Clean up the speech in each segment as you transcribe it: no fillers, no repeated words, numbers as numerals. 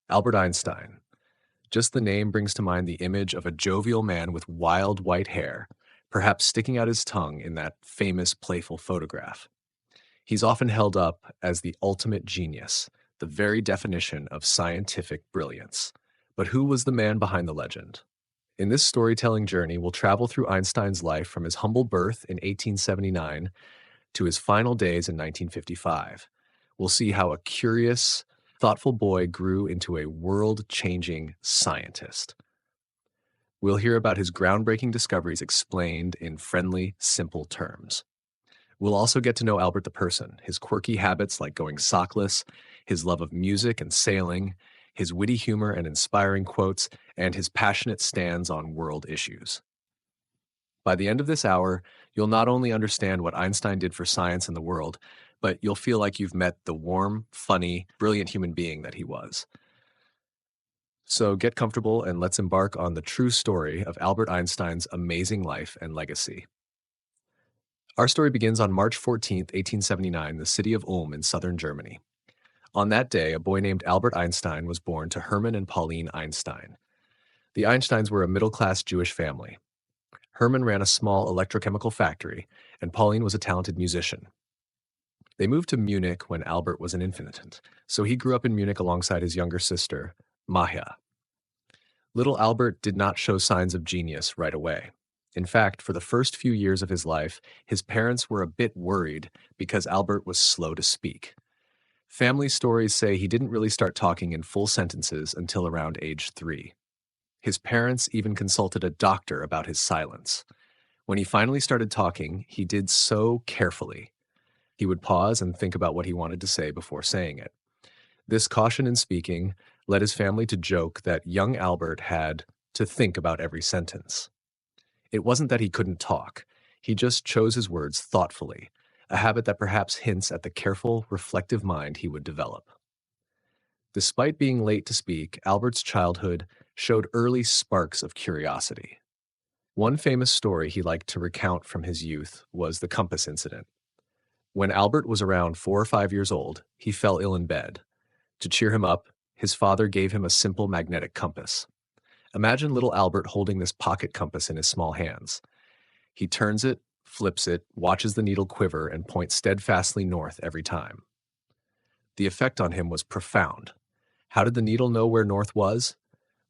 Albert Einstein. Just the name brings to mind the image of a jovial man with wild white hair, perhaps sticking out his tongue in that famous playful photograph. He's often held up as the ultimate genius, the very definition of scientific brilliance. But who was the man behind the legend? In this storytelling journey, we'll travel through Einstein's life from his humble birth in 1879 to his final days in 1955. We'll see how a curious, thoughtful boy grew into a world changing scientist. We'll hear about his groundbreaking discoveries explained in friendly, simple terms. We'll also get to know Albert the person, his quirky habits like going sockless, his love of music and sailing, his witty humor and inspiring quotes, and his passionate stands on world issues. By the end of this hour, you'll not only understand what Einstein did for science and the world, but you'll feel like you've met the warm, funny, brilliant human being that he was. So get comfortable and let's embark on the true story of Albert Einstein's amazing life and legacy. Our story begins on March 14th, 1879, in the city of Ulm in southern Germany. On that day, a boy named Albert Einstein was born to Hermann and Pauline Einstein. The Einsteins were a middle-class Jewish family. Hermann ran a small electrochemical factory, and Pauline was a talented musician. They moved to Munich when Albert was an infant, so he grew up in Munich alongside his younger sister, Maja. Little Albert did not show signs of genius right away. In fact, for the first few years of his life, his parents were a bit worried because Albert was slow to speak. Family stories say he didn't really start talking in full sentences until around age 3. His parents even consulted a doctor about his silence. When he finally started talking, he did so carefully. He would pause and think about what he wanted to say before saying it. This caution in speaking led his family to joke that young Albert had to think about every sentence. It wasn't that he couldn't talk. He just chose his words thoughtfully, a habit that perhaps hints at the careful, reflective mind he would develop. Despite being late to speak, Albert's childhood showed early sparks of curiosity. One famous story he liked to recount from his youth was the compass incident. When Albert was around 4 or 5 years old, he fell ill in bed. To cheer him up, his father gave him a simple magnetic compass. Imagine little Albert holding this pocket compass in his small hands. He turns it, flips it, watches the needle quiver, and points steadfastly north every time. The effect on him was profound. How did the needle know where north was?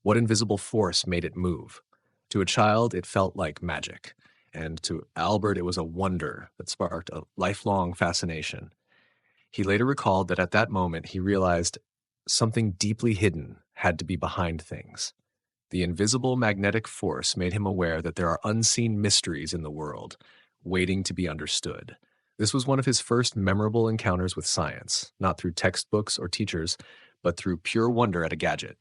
What invisible force made it move? To a child, it felt like magic, and to Albert, it was a wonder that sparked a lifelong fascination. He later recalled that at that moment, he realized something deeply hidden had to be behind things. The invisible magnetic force made him aware that there are unseen mysteries in the world, waiting to be understood. This was one of his first memorable encounters with science, not through textbooks or teachers, but through pure wonder at a gadget.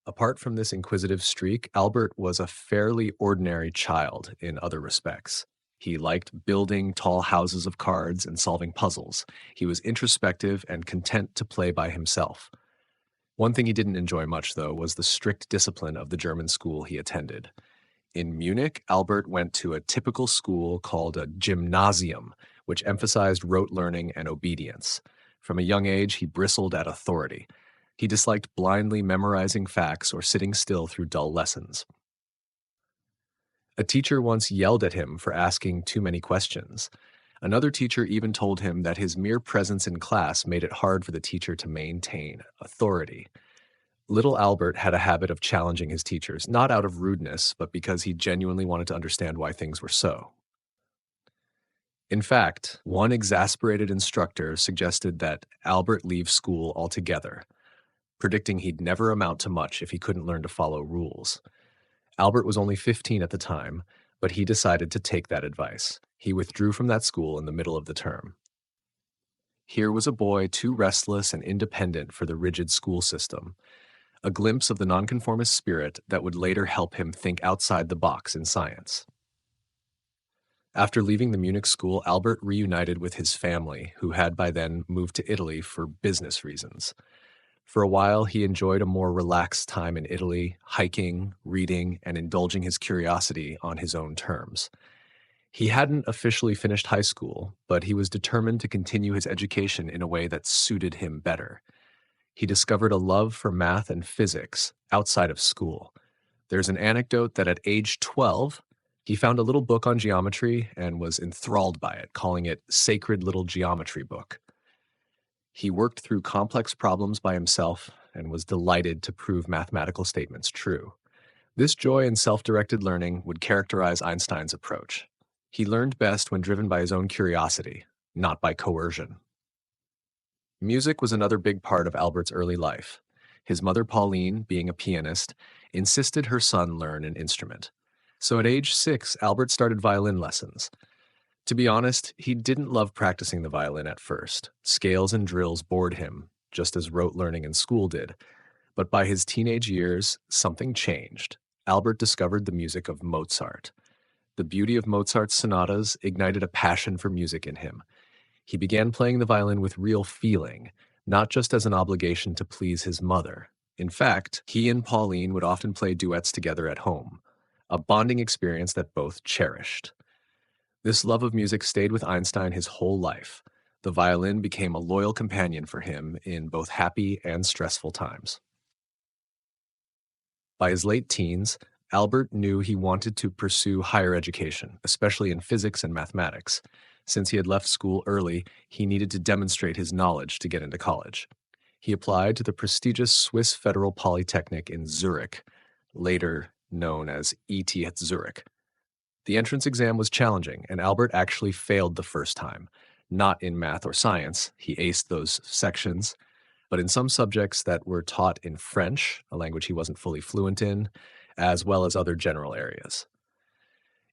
Apart from this inquisitive streak, Albert was a fairly ordinary child in other respects. He liked building tall houses of cards and solving puzzles. He was introspective and content to play by himself. One thing he didn't enjoy much, though, was the strict discipline of the German school he attended. In Munich, Albert went to a typical school called a gymnasium, which emphasized rote learning and obedience. From a young age, he bristled at authority. He disliked blindly memorizing facts or sitting still through dull lessons. A teacher once yelled at him for asking too many questions. Another teacher even told him that his mere presence in class made it hard for the teacher to maintain authority. Little Albert had a habit of challenging his teachers, not out of rudeness, but because he genuinely wanted to understand why things were so. In fact, one exasperated instructor suggested that Albert leave school altogether, predicting he'd never amount to much if he couldn't learn to follow rules. Albert was only 15 at the time, but he decided to take that advice. He withdrew from that school in the middle of the term. Here was a boy too restless and independent for the rigid school system, a glimpse of the nonconformist spirit that would later help him think outside the box in science. After leaving the Munich school, Albert reunited with his family, who had by then moved to Italy for business reasons. For a while, he enjoyed a more relaxed time in Italy, hiking, reading, and indulging his curiosity on his own terms. He hadn't officially finished high school, but he was determined to continue his education in a way that suited him better. He discovered a love for math and physics outside of school. There's an anecdote that at age 12, he found a little book on geometry and was enthralled by it, calling it Sacred Little Geometry Book. He worked through complex problems by himself and was delighted to prove mathematical statements true. This joy in self directed learning would characterize Einstein's approach. He learned best when driven by his own curiosity, not by coercion. Music was another big part of Albert's early life. His mother, Pauline, being a pianist, insisted her son learn an instrument. So at age 6, Albert started violin lessons. To be honest, he didn't love practicing the violin at first. Scales and drills bored him, just as rote learning in school did. But by his teenage years, something changed. Albert discovered the music of Mozart. The beauty of Mozart's sonatas ignited a passion for music in him. He began playing the violin with real feeling, not just as an obligation to please his mother. In fact, he and Pauline would often play duets together at home, a bonding experience that both cherished. This love of music stayed with Einstein his whole life. The violin became a loyal companion for him in both happy and stressful times. By his late teens, Albert knew he wanted to pursue higher education, especially in physics and mathematics. Since he had left school early, he needed to demonstrate his knowledge to get into college. He applied to the prestigious Swiss Federal Polytechnic in Zurich, later known as ETH Zurich. The entrance exam was challenging, and Albert actually failed the first time. Not in math or science, he aced those sections, but in some subjects that were taught in French, a language he wasn't fully fluent in, as well as other general areas.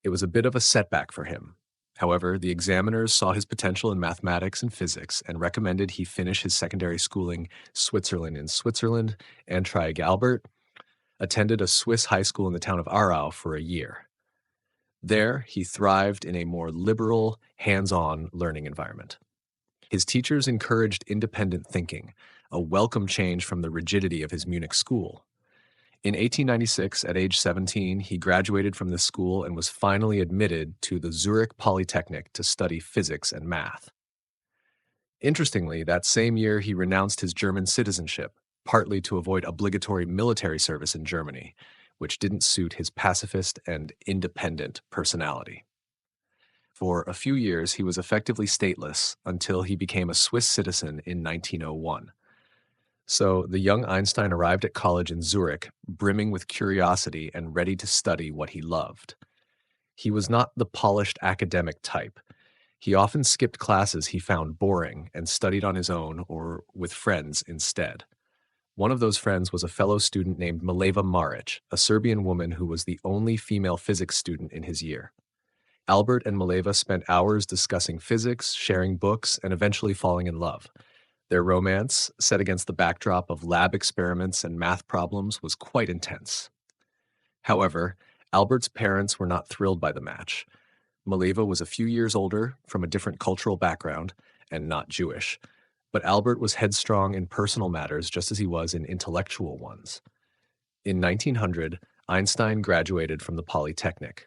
It was a bit of a setback for him. However, the examiners saw his potential in mathematics and physics and recommended he finish his secondary schooling in Switzerland, and Albert attended a Swiss high school in the town of Aarau for a year. There, he thrived in a more liberal, hands-on learning environment. His teachers encouraged independent thinking, a welcome change from the rigidity of his Munich school. In 1896, at age 17, he graduated from this school and was finally admitted to the Zurich Polytechnic to study physics and math. Interestingly, that same year he renounced his German citizenship, partly to avoid obligatory military service in Germany, which didn't suit his pacifist and independent personality. For a few years, he was effectively stateless until he became a Swiss citizen in 1901. So the young Einstein arrived at college in Zurich, brimming with curiosity and ready to study what he loved. He was not the polished academic type. He often skipped classes he found boring and studied on his own or with friends instead. One of those friends was a fellow student named Mileva Maric, a Serbian woman who was the only female physics student in his year. Albert and Mileva spent hours discussing physics, sharing books, and eventually falling in love. Their romance, set against the backdrop of lab experiments and math problems, was quite intense. However, Albert's parents were not thrilled by the match. Mileva was a few years older, from a different cultural background, and not Jewish. But Albert was headstrong in personal matters just as he was in intellectual ones. In 1900, Einstein graduated from the Polytechnic.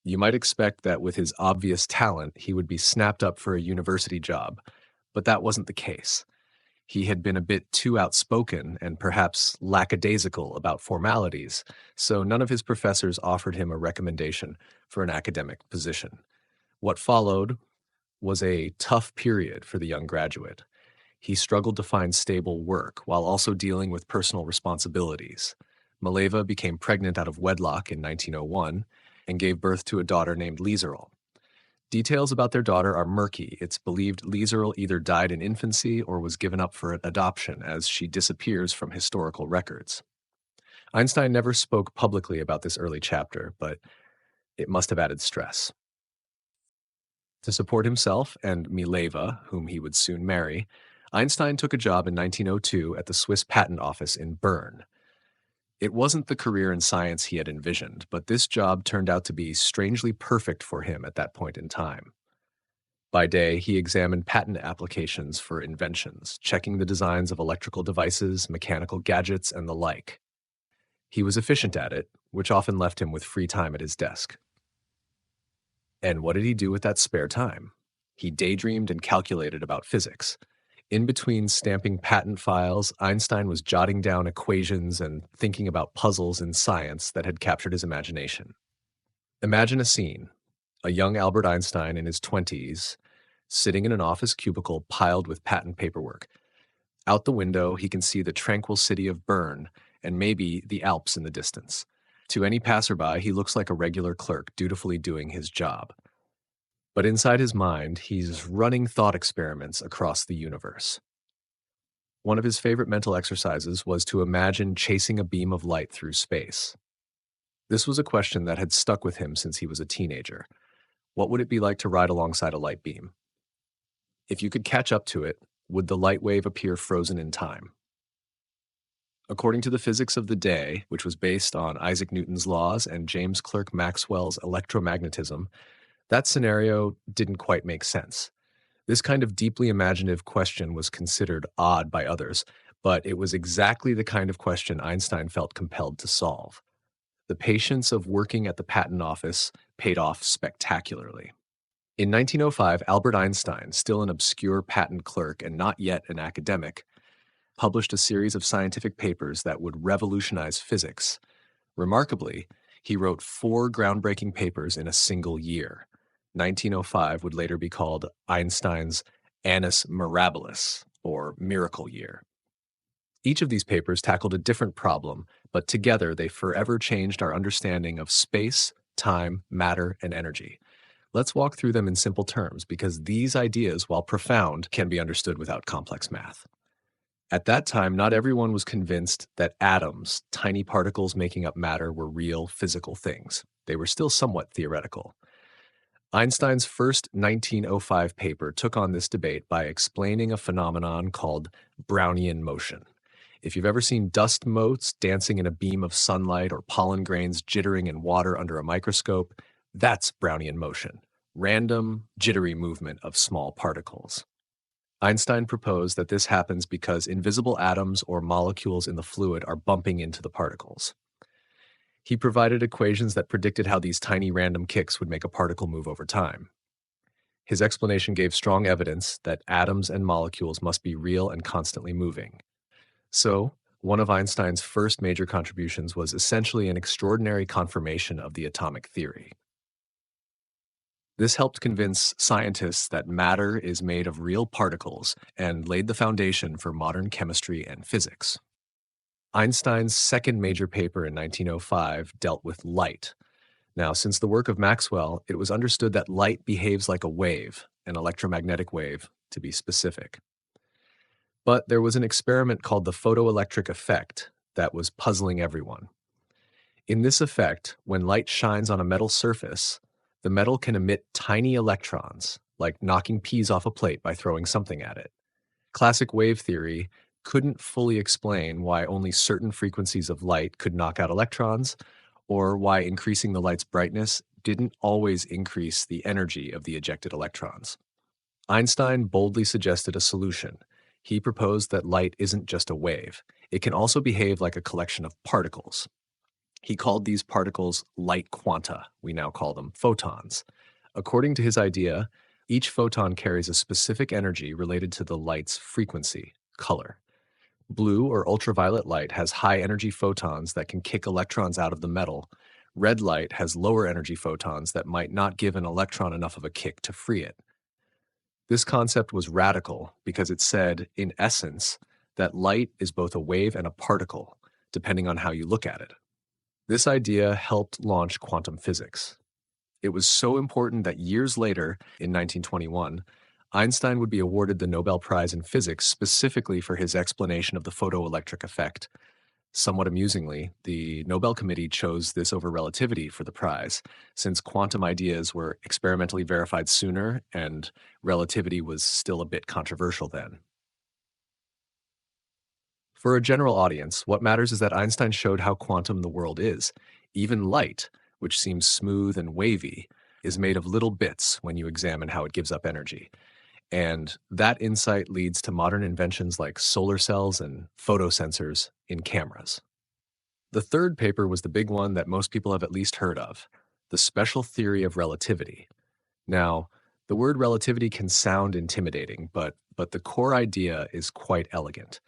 You might expect that with his obvious talent, he would be snapped up for a university job, but that wasn't the case. He had been a bit too outspoken and perhaps lackadaisical about formalities, so none of his professors offered him a recommendation for an academic position. What followed was a tough period for the young graduate. He struggled to find stable work while also dealing with personal responsibilities. Mileva became pregnant out of wedlock in 1901 and gave birth to a daughter named Lieserl. Details about their daughter are murky. It's believed Lieserl either died in infancy or was given up for adoption, as she disappears from historical records. Einstein never spoke publicly about this early chapter, but it must have added stress. To support himself and Mileva, whom he would soon marry, Einstein took a job in 1902 at the Swiss Patent Office in Bern. It wasn't the career in science he had envisioned, but this job turned out to be strangely perfect for him at that point in time. By day, he examined patent applications for inventions, checking the designs of electrical devices, mechanical gadgets, and the like. He was efficient at it, which often left him with free time at his desk. And what did he do with that spare time? He daydreamed and calculated about physics. In between stamping patent files, Einstein was jotting down equations and thinking about puzzles in science that had captured his imagination. Imagine a scene: a young Albert Einstein in his 20s, sitting in an office cubicle piled with patent paperwork. Out the window, he can see the tranquil city of Bern and maybe the Alps in the distance. To any passerby, he looks like a regular clerk dutifully doing his job. But inside his mind, he's running thought experiments across the universe. One of his favorite mental exercises was to imagine chasing a beam of light through space. This was a question that had stuck with him since he was a teenager. What would it be like to ride alongside a light beam? If you could catch up to it, would the light wave appear frozen in time? According to the physics of the day, which was based on Isaac Newton's laws and James Clerk Maxwell's electromagnetism, that scenario didn't quite make sense. This kind of deeply imaginative question was considered odd by others, but it was exactly the kind of question Einstein felt compelled to solve. The patience of working at the patent office paid off spectacularly. In 1905, Albert Einstein, still an obscure patent clerk and not yet an academic, published a series of scientific papers that would revolutionize physics. Remarkably, he wrote 4 groundbreaking papers in a single year. 1905 would later be called Einstein's Annus Mirabilis, or Miracle Year. Each of these papers tackled a different problem, but together they forever changed our understanding of space, time, matter, and energy. Let's walk through them in simple terms because these ideas, while profound, can be understood without complex math. At that time, not everyone was convinced that atoms, tiny particles making up matter, were real physical things. They were still somewhat theoretical. Einstein's first 1905 paper took on this debate by explaining a phenomenon called Brownian motion. If you've ever seen dust motes dancing in a beam of sunlight or pollen grains jittering in water under a microscope, that's Brownian motion, random, jittery movement of small particles. Einstein proposed that this happens because invisible atoms or molecules in the fluid are bumping into the particles. He provided equations that predicted how these tiny random kicks would make a particle move over time. His explanation gave strong evidence that atoms and molecules must be real and constantly moving. So, one of Einstein's first major contributions was essentially an extraordinary confirmation of the atomic theory. This helped convince scientists that matter is made of real particles and laid the foundation for modern chemistry and physics. Einstein's second major paper in 1905 dealt with light. Now, since the work of Maxwell, it was understood that light behaves like a wave, an electromagnetic wave, to be specific. But there was an experiment called the photoelectric effect that was puzzling everyone. In this effect, when light shines on a metal surface, the metal can emit tiny electrons, like knocking peas off a plate by throwing something at it. Classic wave theory couldn't fully explain why only certain frequencies of light could knock out electrons, or why increasing the light's brightness didn't always increase the energy of the ejected electrons. Einstein boldly suggested a solution. He proposed that light isn't just a wave. It can also behave like a collection of particles. He called these particles light quanta. We now call them photons. According to his idea, each photon carries a specific energy related to the light's frequency, color. Blue or ultraviolet light has high energy photons that can kick electrons out of the metal. Red light has lower energy photons that might not give an electron enough of a kick to free it. This concept was radical because it said, in essence, that light is both a wave and a particle, depending on how you look at it. This idea helped launch quantum physics. It was so important that years later, in 1921, Einstein would be awarded the Nobel Prize in Physics specifically for his explanation of the photoelectric effect. Somewhat amusingly, the Nobel Committee chose this over relativity for the prize, since quantum ideas were experimentally verified sooner and relativity was still a bit controversial then. For a general audience, what matters is that Einstein showed how quantum the world is. Even light, which seems smooth and wavy, is made of little bits when you examine how it gives up energy. And that insight leads to modern inventions like solar cells and photosensors in cameras. The third paper was the big one that most people have at least heard of, the special theory of relativity. Now, The word relativity can sound intimidating, but the core idea is quite elegant.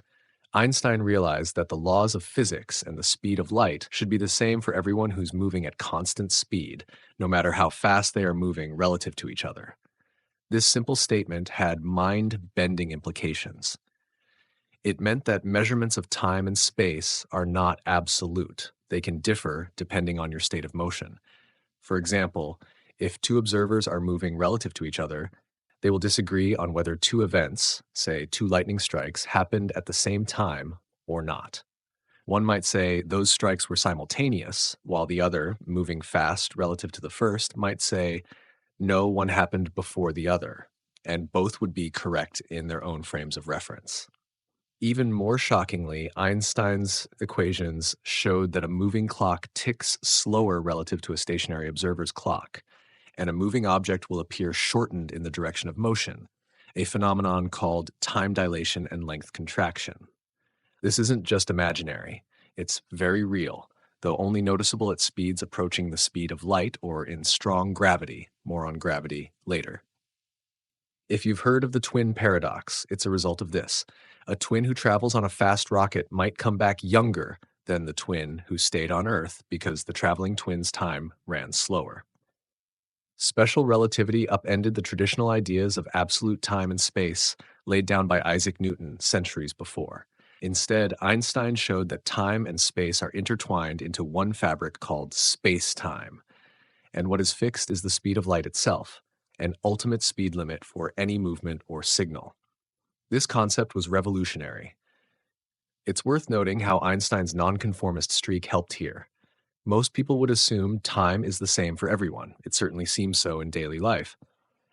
Einstein realized that the laws of physics and the speed of light should be the same for everyone who's moving at constant speed, no matter how fast they are moving relative to each other. This simple statement had mind bending implications. It meant that measurements of time and space are not absolute. They can differ depending on your state of motion. For example, if two observers are moving relative to each other, they will disagree on whether two events, say two lightning strikes, happened at the same time or not. One might say those strikes were simultaneous, while the other, moving fast relative to the first, might say no, one happened before the other, and both would be correct in their own frames of reference. Even more shockingly, Einstein's equations showed that a moving clock ticks slower relative to a stationary observer's clock, and a moving object will appear shortened in the direction of motion, a phenomenon called time dilation and length contraction. This isn't just imaginary, it's very real, though only noticeable at speeds approaching the speed of light or in strong gravity. More on gravity later. If you've heard of the twin paradox, it's a result of this. A twin who travels on a fast rocket might come back younger than the twin who stayed on Earth because the traveling twin's time ran slower. Special relativity upended the traditional ideas of absolute time and space laid down by Isaac Newton centuries before. Instead, Einstein showed that time and space are intertwined into one fabric called space-time, and what is fixed is the speed of light itself, an ultimate speed limit for any movement or signal. This concept was revolutionary. It's worth noting how Einstein's nonconformist streak helped here. Most people would assume time is the same for everyone. It certainly seems so in daily life.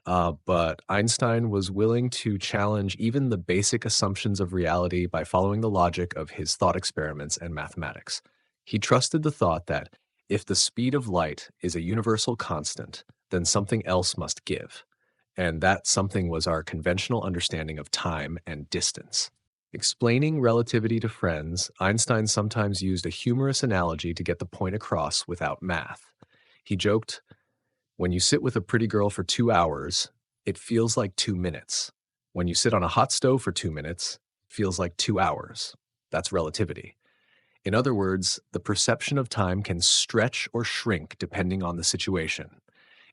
But Einstein was willing to challenge even the basic assumptions of reality by following the logic of his thought experiments and mathematics. He trusted the thought that if the speed of light is a universal constant, then something else must give. And that something was our conventional understanding of time and distance. Explaining relativity to friends, Einstein sometimes used a humorous analogy to get the point across without math. He joked, "When you sit with a pretty girl for 2 hours, it feels like 2 minutes. When you sit on a hot stove for 2 minutes, it feels like 2 hours. That's relativity." In other words, the perception of time can stretch or shrink depending on the situation.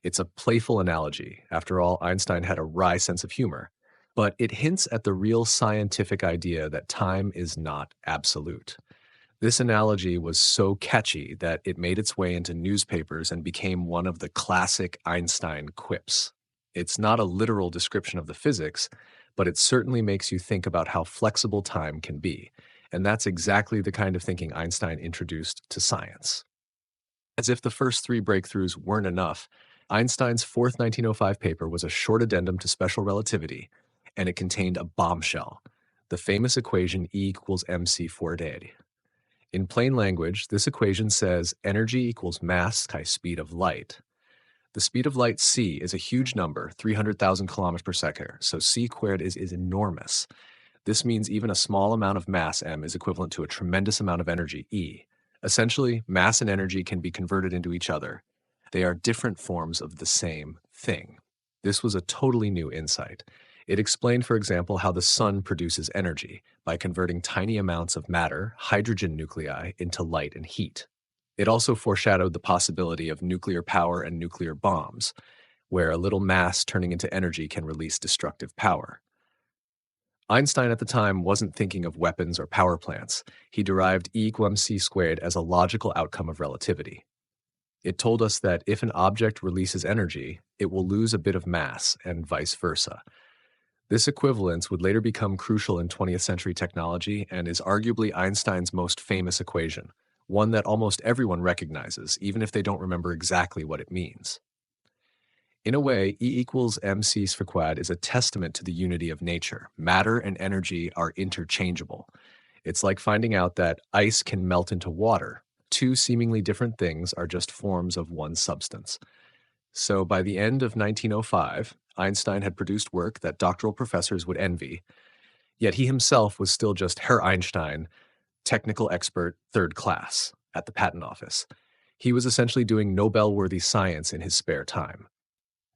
It's a playful analogy. After all, Einstein had a wry sense of humor. But it hints at the real scientific idea that time is not absolute. This analogy was so catchy that it made its way into newspapers and became one of the classic Einstein quips. It's not a literal description of the physics, but it certainly makes you think about how flexible time can be. And that's exactly the kind of thinking Einstein introduced to science. As if the first three breakthroughs weren't enough, Einstein's fourth 1905 paper was a short addendum to special relativity, and it contained a bombshell, the famous equation E equals mc Faraday. In plain language, this equation says energy equals mass times speed of light. The speed of light c is a huge number, 300,000 kilometers per second, so c squared is enormous. This means even a small amount of mass m is equivalent to a tremendous amount of energy E. Essentially, mass and energy can be converted into each other. They are different forms of the same thing. This was a totally new insight. It explained, for example, how the sun produces energy by converting tiny amounts of matter, hydrogen nuclei, into light and heat. It also foreshadowed the possibility of nuclear power and nuclear bombs, where a little mass turning into energy can release destructive power. Einstein at the time wasn't thinking of weapons or power plants. He derived E equals mc squared as a logical outcome of relativity. It told us that if an object releases energy, it will lose a bit of mass, and vice versa. This equivalence would later become crucial in 20th century technology and is arguably Einstein's most famous equation, one that almost everyone recognizes, even if they don't remember exactly what it means. In a way, E equals mc squared is a testament to the unity of nature. Matter and energy are interchangeable. It's like finding out that ice can melt into water. Two seemingly different things are just forms of one substance. So by the end of 1905, Einstein had produced work that doctoral professors would envy, yet he himself was still just Herr Einstein, technical expert, third class, at the patent office. He was essentially doing Nobel-worthy science in his spare time.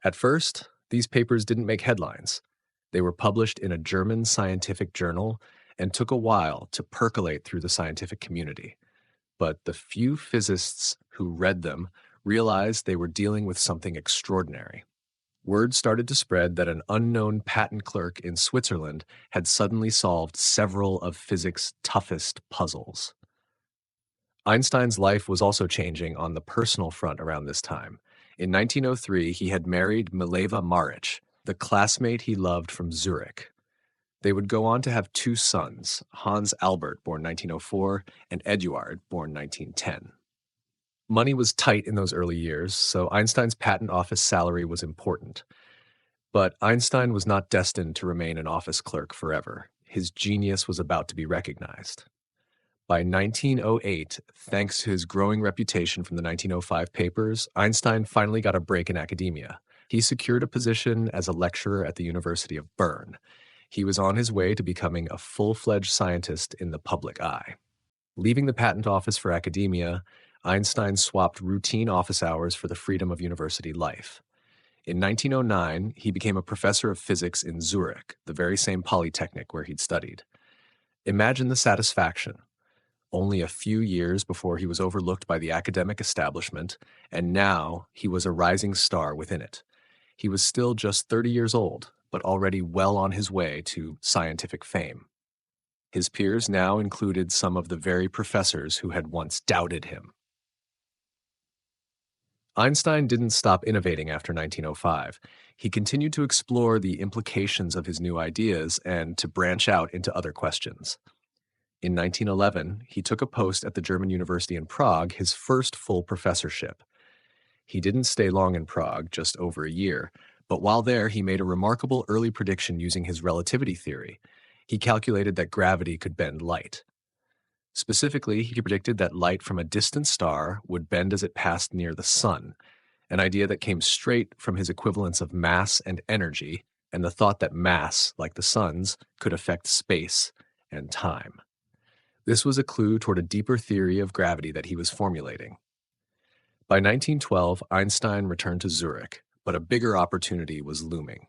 At first, These papers didn't make headlines. They were published in a German scientific journal and took a while to percolate through the scientific community. But the few physicists who read them realized they were dealing with something extraordinary. Word started to spread that an unknown patent clerk in Switzerland had suddenly solved several of physics' toughest puzzles. Einstein's life was also changing on the personal front around this time. In 1903, he had married Mileva Maric, the classmate he loved from Zurich. They would go on to have two sons, Hans Albert, born 1904, and Eduard, born 1910. Money was tight in those early years, so Einstein's patent office salary was important. But Einstein was not destined to remain an office clerk forever. His genius was about to be recognized. By 1908, thanks to his growing reputation from the 1905 papers, Einstein finally got a break in academia. He secured a position as a lecturer at the University of Bern. He was on his way to becoming a full-fledged scientist in the public eye. Leaving the patent office for academia, Einstein swapped routine office hours for the freedom of university life. In 1909, he became a professor of physics in Zurich, the very same polytechnic where he'd studied. Imagine the satisfaction. Only a few years before he was overlooked by the academic establishment, and now he was a rising star within it. He was still just 30 years old, but already well on his way to scientific fame. His peers now included some of the very professors who had once doubted him. Einstein didn't stop innovating after 1905. He continued to explore the implications of his new ideas and to branch out into other questions. In 1911, he took a post at the German University in Prague, his first full professorship. He didn't stay long in Prague, just over a year, but while there, he made a remarkable early prediction using his relativity theory. He calculated that gravity could bend light. Specifically, he predicted that light from a distant star would bend as it passed near the sun, an idea that came straight from his equivalence of mass and energy, and the thought that mass, like the sun's, could affect space and time. This was a clue toward a deeper theory of gravity that he was formulating. By 1912, Einstein returned to Zurich, but a bigger opportunity was looming.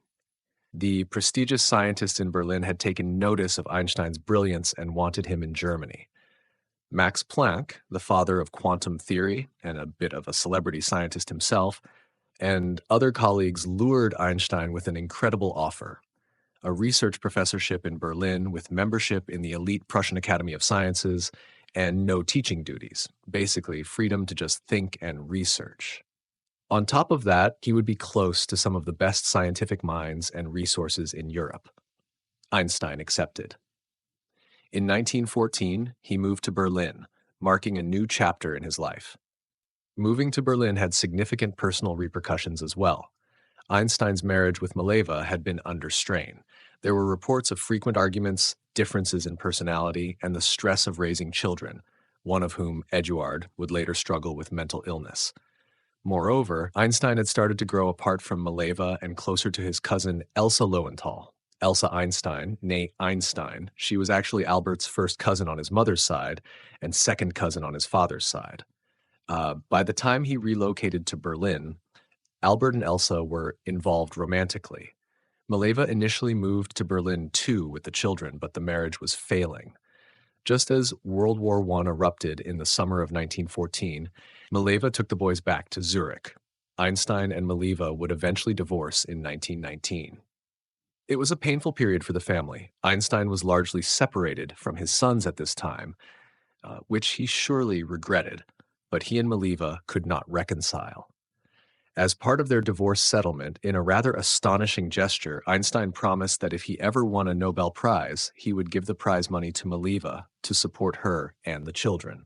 The prestigious scientists in Berlin had taken notice of Einstein's brilliance and wanted him in Germany. Max Planck, the father of quantum theory and a bit of a celebrity scientist himself, and other colleagues lured Einstein with an incredible offer: a research professorship in Berlin with membership in the elite Prussian Academy of Sciences and no teaching duties, basically freedom to just think and research. On top of that, he would be close to some of the best scientific minds and resources in Europe. Einstein accepted. In 1914, he moved to Berlin, marking a new chapter in his life. Moving to Berlin had significant personal repercussions as well. Einstein's marriage with Mileva had been under strain. There were reports of frequent arguments, differences in personality, and the stress of raising children, one of whom, Eduard, would later struggle with mental illness. Moreover, Einstein had started to grow apart from Mileva and closer to his cousin Elsa Lowenthal. Elsa Einstein, née Einstein, she was actually Albert's first cousin on his mother's side and second cousin on his father's side. By the time he relocated to Berlin, Albert and Elsa were involved romantically. Mileva initially moved to Berlin too with the children, but the marriage was failing. Just as World War I erupted in the summer of 1914, Mileva took the boys back to Zurich. Einstein and Mileva would eventually divorce in 1919. It was a painful period for the family. Einstein was largely separated from his sons at this time, which he surely regretted, but he and Mileva could not reconcile. As part of their divorce settlement, in a rather astonishing gesture, Einstein promised that if he ever won a Nobel Prize, he would give the prize money to Mileva to support her and the children.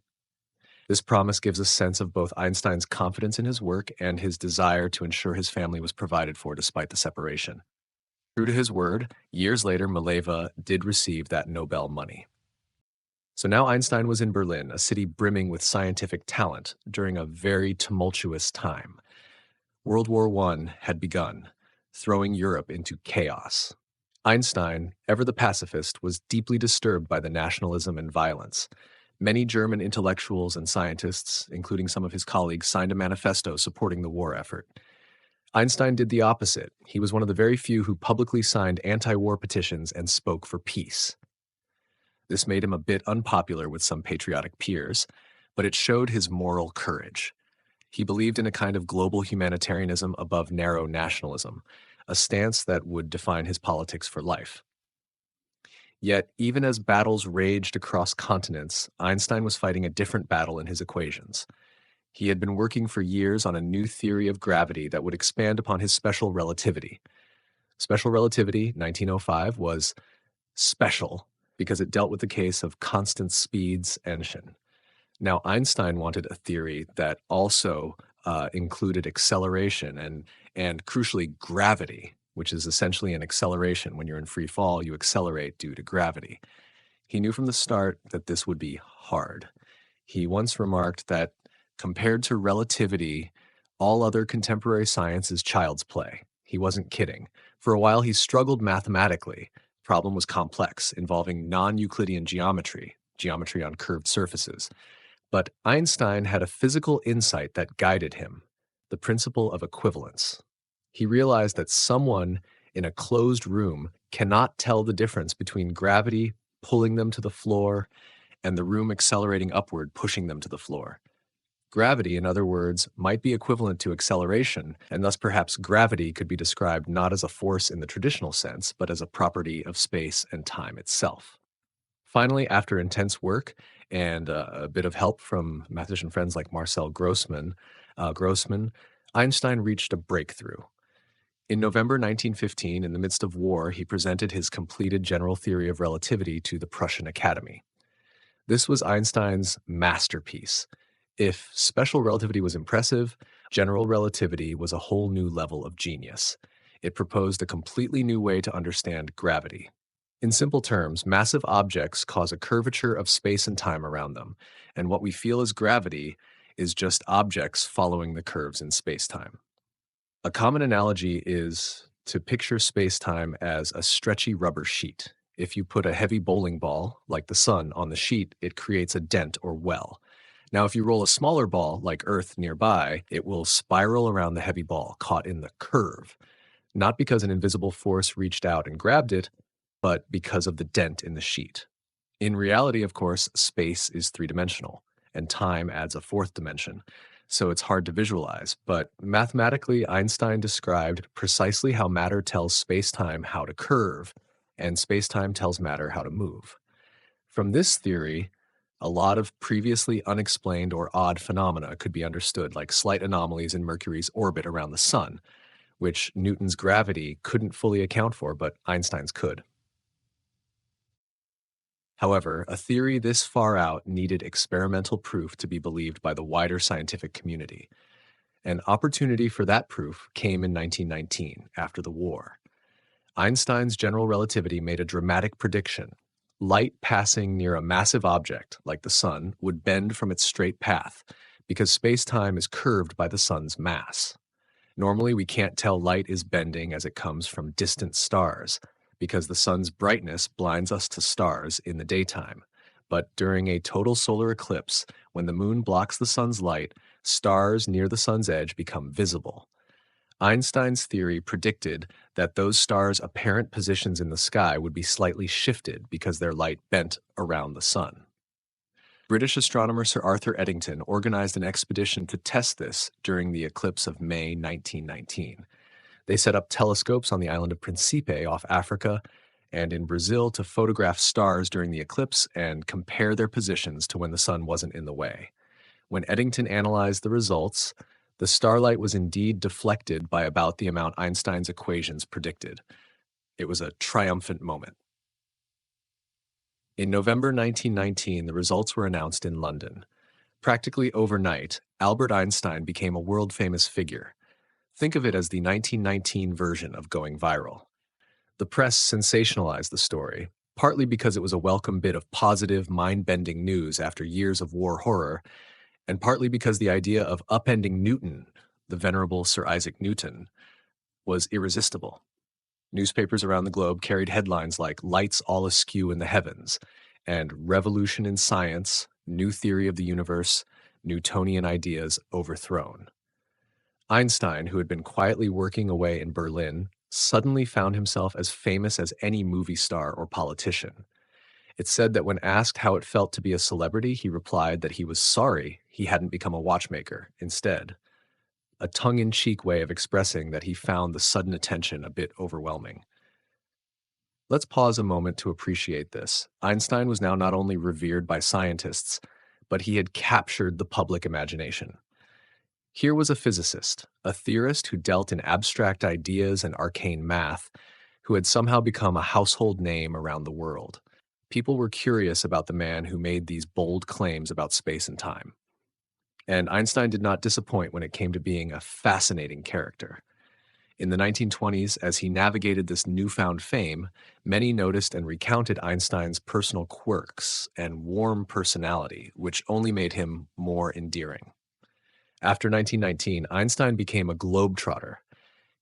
This promise gives a sense of both Einstein's confidence in his work and his desire to ensure his family was provided for despite the separation. True to his word, years later, Mileva did receive that Nobel money. So now Einstein was in Berlin, a city brimming with scientific talent, during a very tumultuous time. World War I had begun, throwing Europe into chaos. Einstein, ever the pacifist, was deeply disturbed by the nationalism and violence. Many German intellectuals and scientists, including some of his colleagues, signed a manifesto supporting the war effort. Einstein did the opposite. He was one of the very few who publicly signed anti-war petitions and spoke for peace. This made him a bit unpopular with some patriotic peers, but it showed his moral courage. He believed in a kind of global humanitarianism above narrow nationalism, a stance that would define his politics for life. Yet, even as battles raged across continents, Einstein was fighting a different battle in his equations. He had been working for years on a new theory of gravity that would expand upon his special relativity. Special relativity, 1905, was special because it dealt with the case of constant speeds and motion. Now, Einstein wanted a theory that also included acceleration and crucially gravity, which is essentially an acceleration. When you're in free fall, you accelerate due to gravity. He knew from the start that this would be hard. He once remarked that compared to relativity, all other contemporary science is child's play. He wasn't kidding. For a while, he struggled mathematically. The problem was complex, involving non-Euclidean geometry, geometry on curved surfaces. But Einstein had a physical insight that guided him, the principle of equivalence. He realized that someone in a closed room cannot tell the difference between gravity pulling them to the floor and the room accelerating upward, pushing them to the floor. Gravity, in other words, might be equivalent to acceleration, and thus perhaps gravity could be described not as a force in the traditional sense, but as a property of space and time itself. Finally, after intense work and a bit of help from mathematician friends like Marcel Grossman, Einstein reached a breakthrough. In November 1915, in the midst of war, he presented his completed general theory of relativity to the Prussian Academy. This was Einstein's masterpiece. If special relativity was impressive, general relativity was a whole new level of genius. It proposed a completely new way to understand gravity. In simple terms, massive objects cause a curvature of space and time around them, and what we feel as gravity is just objects following the curves in space-time. A common analogy is to picture space-time as a stretchy rubber sheet. If you put a heavy bowling ball, like the sun, on the sheet, it creates a dent or well. Now, if you roll a smaller ball, like Earth, nearby, it will spiral around the heavy ball, caught in the curve, not because an invisible force reached out and grabbed it, but because of the dent in the sheet. In reality, of course, space is three-dimensional, and time adds a fourth dimension, so it's hard to visualize. But mathematically, Einstein described precisely how matter tells space-time how to curve, and space-time tells matter how to move. From this theory, a lot of previously unexplained or odd phenomena could be understood, like slight anomalies in Mercury's orbit around the sun, which Newton's gravity couldn't fully account for, but Einstein's could. However, a theory this far out needed experimental proof to be believed by the wider scientific community. An opportunity for that proof came in 1919, after the war. Einstein's general relativity made a dramatic prediction. Light passing near a massive object, like the sun, would bend from its straight path, because space-time is curved by the sun's mass. Normally, we can't tell light is bending as it comes from distant stars, because the sun's brightness blinds us to stars in the daytime. But during a total solar eclipse, when the moon blocks the sun's light, stars near the sun's edge become visible. Einstein's theory predicted that those stars' apparent positions in the sky would be slightly shifted because their light bent around the sun. British astronomer Sir Arthur Eddington organized an expedition to test this during the eclipse of May 1919. They set up telescopes on the island of Principe off Africa and in Brazil to photograph stars during the eclipse and compare their positions to when the sun wasn't in the way. When Eddington analyzed the results, the starlight was indeed deflected by about the amount Einstein's equations predicted. It was a triumphant moment. In November 1919, the results were announced in London. Practically overnight, Albert Einstein became a world-famous figure. Think of it as the 1919 version of going viral. The press sensationalized the story, partly because it was a welcome bit of positive, mind-bending news after years of war horror, and partly because the idea of upending Newton, the venerable Sir Isaac Newton, was irresistible. Newspapers around the globe carried headlines like "Lights All Askew in the Heavens" and "Revolution in Science, New Theory of the Universe, Newtonian Ideas Overthrown." Einstein, who had been quietly working away in Berlin, suddenly found himself as famous as any movie star or politician. It's said that when asked how it felt to be a celebrity, he replied that he was sorry he hadn't become a watchmaker instead, a tongue in cheek way of expressing that he found the sudden attention a bit overwhelming. Let's pause a moment to appreciate this. Einstein was now not only revered by scientists, but he had captured the public imagination. Here was a physicist, a theorist who dealt in abstract ideas and arcane math, who had somehow become a household name around the world. People were curious about the man who made these bold claims about space and time. And Einstein did not disappoint when it came to being a fascinating character. In the 1920s, as he navigated this newfound fame, many noticed and recounted Einstein's personal quirks and warm personality, which only made him more endearing. After 1919, Einstein became a globetrotter.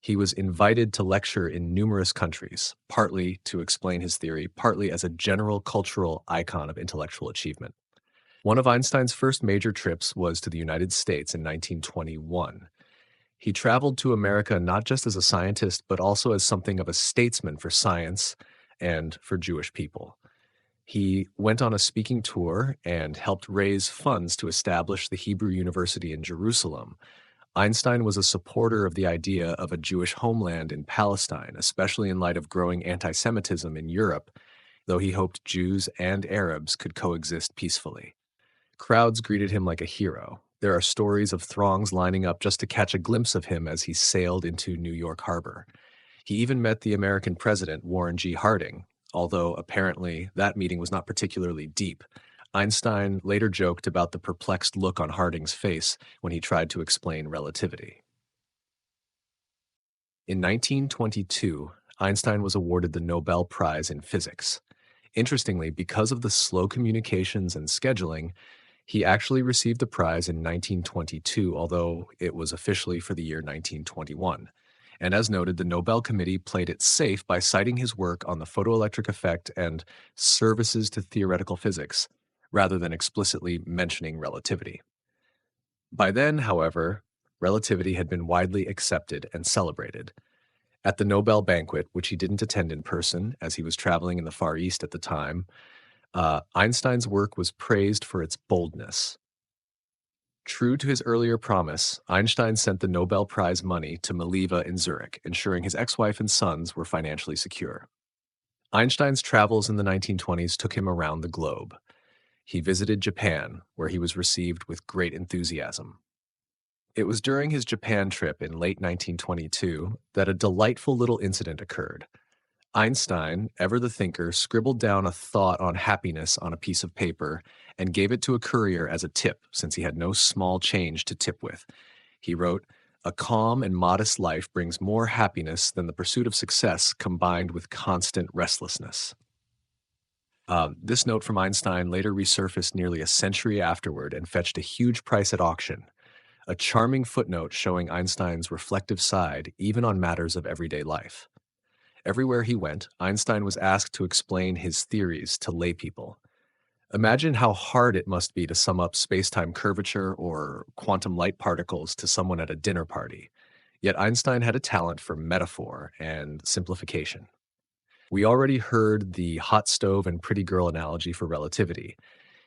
He was invited to lecture in numerous countries, partly to explain his theory, partly as a general cultural icon of intellectual achievement. One of Einstein's first major trips was to the United States in 1921. He traveled to America not just as a scientist, but also as something of a statesman for science and for Jewish people. He went on a speaking tour and helped raise funds to establish the Hebrew University in Jerusalem. Einstein was a supporter of the idea of a Jewish homeland in Palestine, especially in light of growing anti Semitism in Europe, though he hoped Jews and Arabs could coexist peacefully. Crowds greeted him like a hero. There are stories of throngs lining up just to catch a glimpse of him as he sailed into New York Harbor. He even met the American president, Warren G. Harding, although apparently that meeting was not particularly deep. Einstein later joked about the perplexed look on Harding's face when he tried to explain relativity. In 1922, Einstein was awarded the Nobel Prize in Physics. Interestingly, because of the slow communications and scheduling, he actually received the prize in 1922, although it was officially for the year 1921. And as noted, the Nobel Committee played it safe by citing his work on the photoelectric effect and services to theoretical physics, rather than explicitly mentioning relativity. By then, however, relativity had been widely accepted and celebrated. At the Nobel banquet, which he didn't attend in person as he was traveling in the Far East at the time, Einstein's work was praised for its boldness. True to his earlier promise, Einstein sent the Nobel Prize money to Mileva in Zurich, ensuring his ex-wife and sons were financially secure. Einstein's travels in the 1920s took him around the globe. He visited Japan, where he was received with great enthusiasm. It was during his Japan trip in late 1922 that a delightful little incident occurred. Einstein, ever the thinker, scribbled down a thought on happiness on a piece of paper and gave it to a courier as a tip, since he had no small change to tip with. He wrote, "A calm and modest life brings more happiness than the pursuit of success combined with constant restlessness." This note from Einstein later resurfaced nearly a century afterward and fetched a huge price at auction, a charming footnote showing Einstein's reflective side even on matters of everyday life. Everywhere he went, Einstein was asked to explain his theories to laypeople. Imagine how hard it must be to sum up space-time curvature or quantum light particles to someone at a dinner party. Yet Einstein had a talent for metaphor and simplification. We already heard the hot stove and pretty girl analogy for relativity.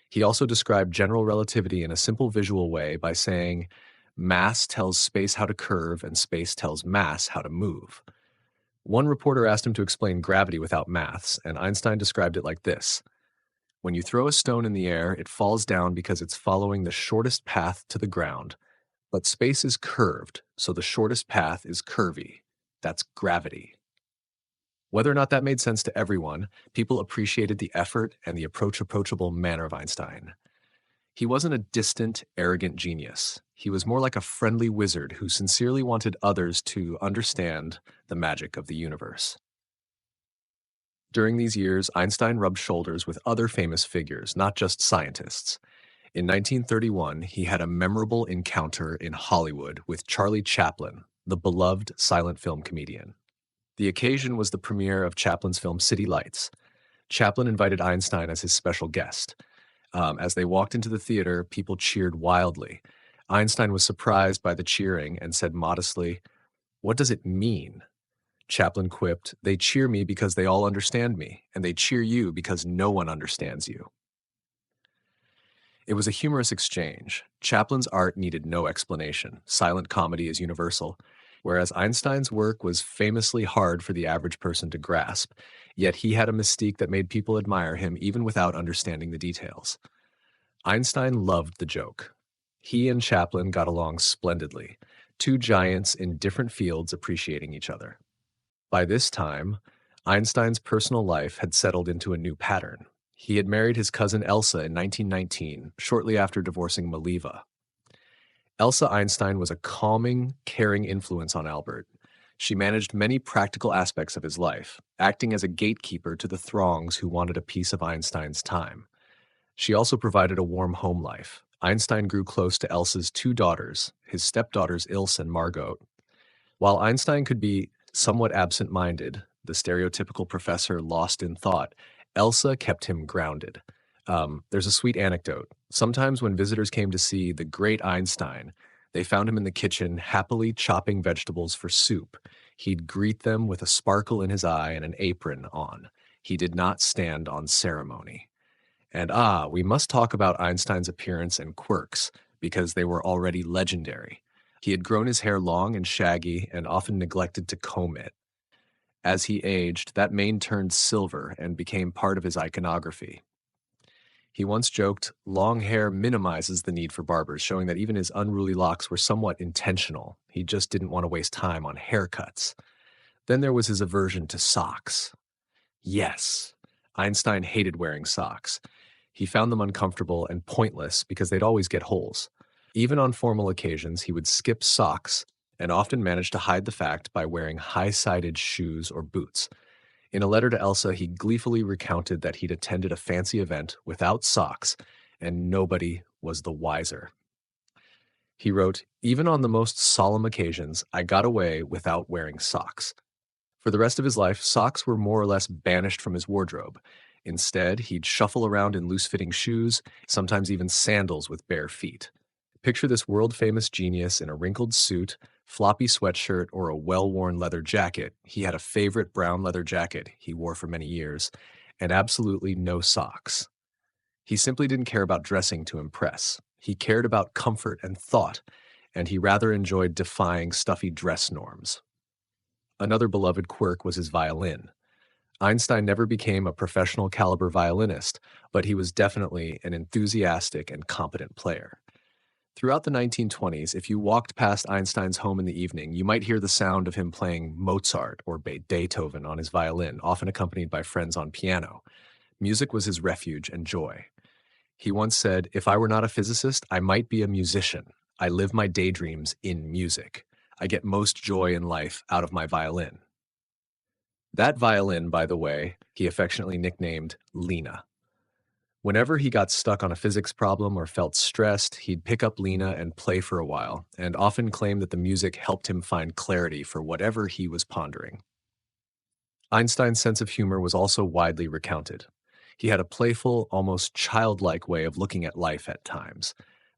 He also described general relativity in a simple visual way by saying, "Mass tells space how to curve and space tells mass how to move." One reporter asked him to explain gravity without maths, and Einstein described it like this: "When you throw a stone in the air, it falls down because it's following the shortest path to the ground. But space is curved, so the shortest path is curvy. That's gravity." Whether or not that made sense to everyone, people appreciated the effort and the approachable manner of Einstein. He wasn't a distant, arrogant genius. He was more like a friendly wizard who sincerely wanted others to understand the magic of the universe. During these years, Einstein rubbed shoulders with other famous figures, not just scientists. In 1931, he had a memorable encounter in Hollywood with Charlie Chaplin, the beloved silent film comedian. The occasion was the premiere of Chaplin's film City Lights. Chaplin invited Einstein as his special guest. As they walked into the theater, people cheered wildly. Einstein was surprised by the cheering and said modestly, "What does it mean?" Chaplin quipped, "They cheer me because they all understand me, and they cheer you because no one understands you." It was a humorous exchange. Chaplin's art needed no explanation. Silent comedy is universal, whereas Einstein's work was famously hard for the average person to grasp. Yet he had a mystique that made people admire him even without understanding the details. Einstein loved the joke. He and Chaplin got along splendidly, two giants in different fields appreciating each other. By this time, Einstein's personal life had settled into a new pattern. He had married his cousin Elsa in 1919, shortly after divorcing Maliva. Elsa Einstein was a calming, caring influence on Albert. She managed many practical aspects of his life, acting as a gatekeeper to the throngs who wanted a piece of Einstein's time. She also provided a warm home life. Einstein grew close to Elsa's two daughters, his stepdaughters Ilse and Margot. While Einstein could be somewhat absent-minded, the stereotypical professor lost in thought, Elsa kept him grounded. There's a sweet anecdote. Sometimes when visitors came to see the great Einstein, they found him in the kitchen happily chopping vegetables for soup. He'd greet them with a sparkle in his eye and an apron on. He did not stand on ceremony. And we must talk about Einstein's appearance and quirks, because they were already legendary. He had grown his hair long and shaggy and often neglected to comb it. As he aged, that mane turned silver and became part of his iconography. He once joked, "Long hair minimizes the need for barbers," showing that even his unruly locks were somewhat intentional. He just didn't want to waste time on haircuts. Then there was his aversion to socks. Yes, Einstein hated wearing socks. He found them uncomfortable and pointless because they'd always get holes. Even on formal occasions, he would skip socks and often managed to hide the fact by wearing high-sided shoes or boots. In a letter to Elsa, he gleefully recounted that he'd attended a fancy event without socks, and nobody was the wiser. He wrote, "Even on the most solemn occasions, I got away without wearing socks." For the rest of his life, socks were more or less banished from his wardrobe. Instead, he'd shuffle around in loose-fitting shoes, sometimes even sandals with bare feet. Picture this world-famous genius in a wrinkled suit, floppy sweatshirt, or a well-worn leather jacket. He had a favorite brown leather jacket he wore for many years, and absolutely no socks. He simply didn't care about dressing to impress. He cared about comfort and thought, and he rather enjoyed defying stuffy dress norms. Another beloved quirk was his violin. Einstein never became a professional caliber violinist, but he was definitely an enthusiastic and competent player. Throughout the 1920s, if you walked past Einstein's home in the evening, you might hear the sound of him playing Mozart or Beethoven on his violin, often accompanied by friends on piano. Music was his refuge and joy. He once said, "If I were not a physicist, I might be a musician. I live my daydreams in music. I get most joy in life out of my violin." That violin, by the way, he affectionately nicknamed Lena. Whenever he got stuck on a physics problem or felt stressed, he'd pick up Lena and play for a while, and often claimed that the music helped him find clarity for whatever he was pondering. Einstein's sense of humor was also widely recounted. He had a playful, almost childlike way of looking at life at times.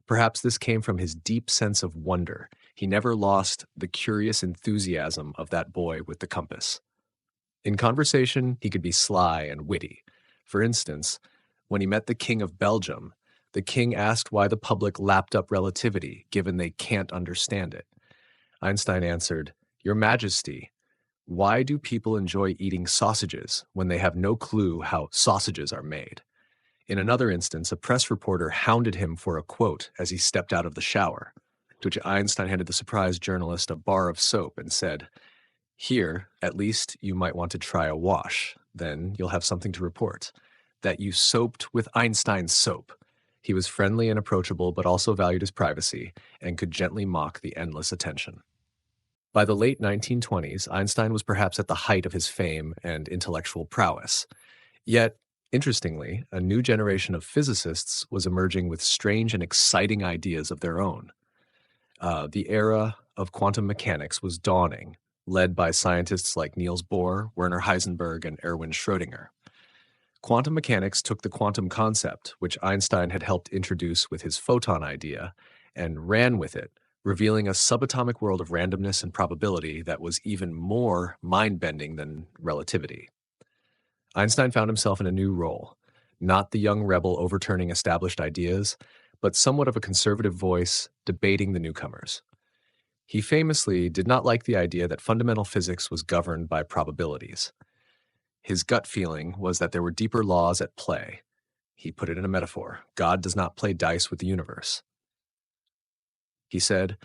Perhaps this came from his deep sense of wonder. He never lost the curious enthusiasm of that boy with the compass. In conversation, he could be sly and witty. For instance, when he met the King of Belgium, the king asked why the public lapped up relativity, given they can't understand it. Einstein answered, "Your Majesty, why do people enjoy eating sausages when they have no clue how sausages are made?" In another instance, a press reporter hounded him for a quote as he stepped out of the shower, to which Einstein handed the surprised journalist a bar of soap and said, "Here, at least you might want to try a wash. Then you'll have something to report. That you soaped with Einstein's soap." He was friendly and approachable, but also valued his privacy and could gently mock the endless attention. By the late 1920s, Einstein was perhaps at the height of his fame and intellectual prowess. Yet, interestingly, a new generation of physicists was emerging with strange and exciting ideas of their own. The era of quantum mechanics was dawning, led by scientists like Niels Bohr, Werner Heisenberg, and Erwin Schrödinger. Quantum mechanics took the quantum concept, which Einstein had helped introduce with his photon idea, and ran with it, revealing a subatomic world of randomness and probability that was even more mind bending than relativity. Einstein found himself in a new role, not the young rebel overturning established ideas, but somewhat of a conservative voice debating the newcomers. He famously did not like the idea that fundamental physics was governed by probabilities. His gut feeling was that there were deeper laws at play. He put it in a metaphor: God does not play dice with the universe. He said,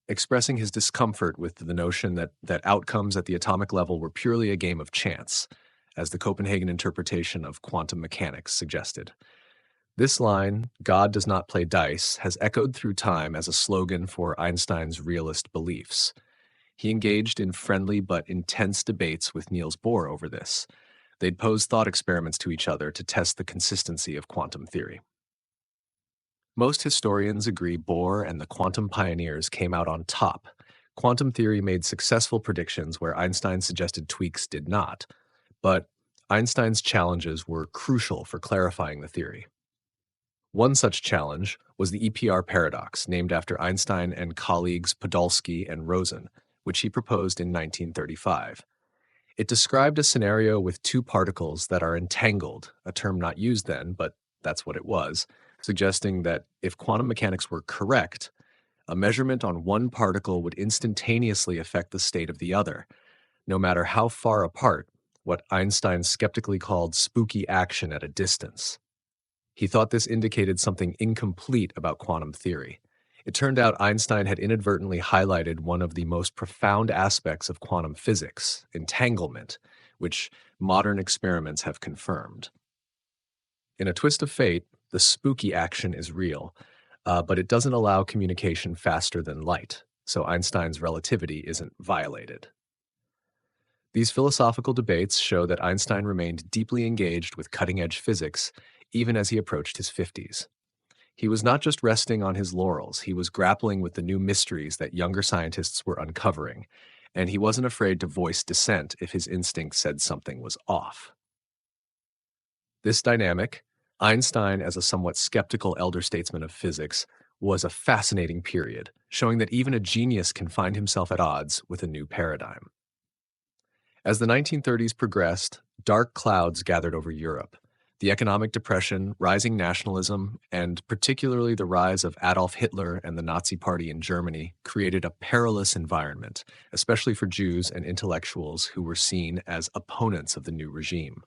expressing his discomfort with the notion that outcomes at the atomic level were purely a game of chance, as the Copenhagen interpretation of quantum mechanics suggested. This line, God does not play dice, has echoed through time as a slogan for Einstein's realist beliefs. He engaged in friendly but intense debates with Niels Bohr over this. They'd pose thought experiments to each other to test the consistency of quantum theory. Most historians agree Bohr and the quantum pioneers came out on top. Quantum theory made successful predictions where Einstein's suggested tweaks did not, but Einstein's challenges were crucial for clarifying the theory. One such challenge was the EPR paradox, named after Einstein and colleagues Podolsky and Rosen, which he proposed in 1935. It described a scenario with two particles that are entangled, a term not used then, but that's what it was, suggesting that if quantum mechanics were correct, a measurement on one particle would instantaneously affect the state of the other, no matter how far apart, what Einstein skeptically called spooky action at a distance. He thought this indicated something incomplete about quantum theory. It turned out Einstein had inadvertently highlighted one of the most profound aspects of quantum physics, entanglement, which modern experiments have confirmed. In a twist of fate, the spooky action is real, but it doesn't allow communication faster than light, so Einstein's relativity isn't violated. These philosophical debates show that Einstein remained deeply engaged with cutting-edge physics even as he approached his 50s. He was not just resting on his laurels, he was grappling with the new mysteries that younger scientists were uncovering, and he wasn't afraid to voice dissent if his instinct said something was off. This dynamic, Einstein as a somewhat skeptical elder statesman of physics, was a fascinating period, showing that even a genius can find himself at odds with a new paradigm. As the 1930s progressed, dark clouds gathered over Europe. The economic depression, rising nationalism, and particularly the rise of Adolf Hitler and the Nazi Party in Germany created a perilous environment, especially for Jews and intellectuals who were seen as opponents of the new regime.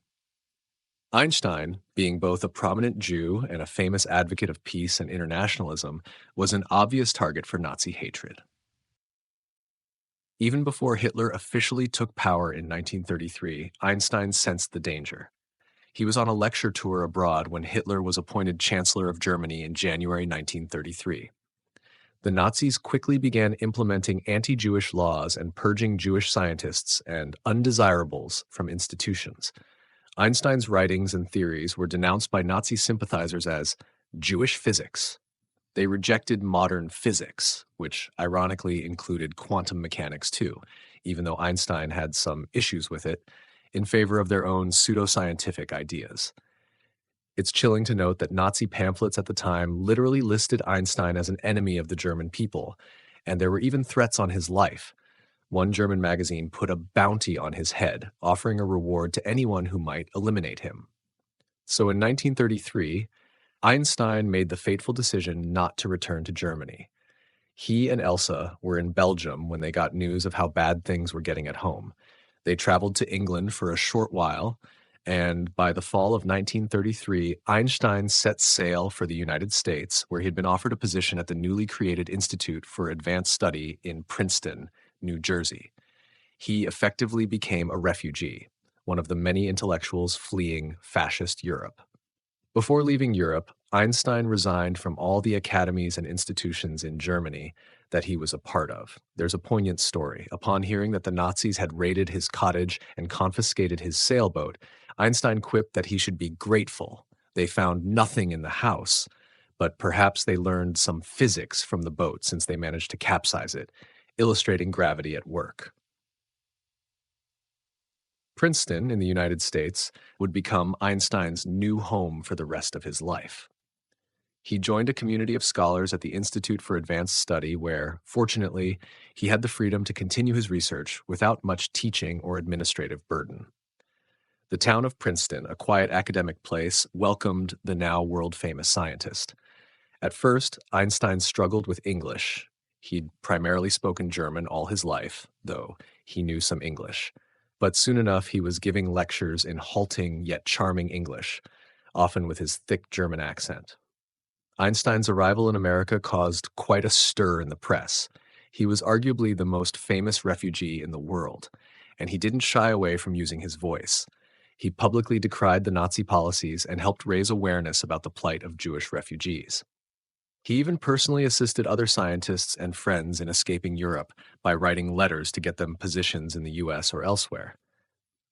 Einstein, being both a prominent Jew and a famous advocate of peace and internationalism, was an obvious target for Nazi hatred. Even before Hitler officially took power in 1933, Einstein sensed the danger. He was on a lecture tour abroad when Hitler was appointed Chancellor of Germany in January 1933. The Nazis quickly began implementing anti-Jewish laws and purging Jewish scientists and undesirables from institutions. Einstein's writings and theories were denounced by Nazi sympathizers as Jewish physics. They rejected modern physics, which ironically included quantum mechanics too, even though Einstein had some issues with it, in favor of their own pseudoscientific ideas. It's chilling to note that Nazi pamphlets at the time literally listed Einstein as an enemy of the German people, and there were even threats on his life. One German magazine put a bounty on his head, offering a reward to anyone who might eliminate him. So in 1933, Einstein made the fateful decision not to return to Germany. He and Elsa were in Belgium when they got news of how bad things were getting at home. They traveled to England for a short while, and by the fall of 1933, Einstein set sail for the United States, where he had been offered a position at the newly created Institute for Advanced Study in Princeton, New Jersey. He effectively became a refugee, one of the many intellectuals fleeing fascist Europe. Before leaving Europe, Einstein resigned from all the academies and institutions in Germany that he was a part of. There's a poignant story. Upon hearing that the Nazis had raided his cottage and confiscated his sailboat, Einstein quipped that he should be grateful. They found nothing in the house, but perhaps they learned some physics from the boat since they managed to capsize it, illustrating gravity at work. Princeton in the United States would become Einstein's new home for the rest of his life. He joined a community of scholars at the Institute for Advanced Study, where, fortunately, he had the freedom to continue his research without much teaching or administrative burden. The town of Princeton, a quiet academic place, welcomed the now world famous scientist. At first, Einstein struggled with English. He'd primarily spoken German all his life, though he knew some English. But soon enough, he was giving lectures in halting yet charming English, often with his thick German accent. Einstein's arrival in America caused quite a stir in the press. He was arguably the most famous refugee in the world, and he didn't shy away from using his voice. He publicly decried the Nazi policies and helped raise awareness about the plight of Jewish refugees. He even personally assisted other scientists and friends in escaping Europe by writing letters to get them positions in the US or elsewhere.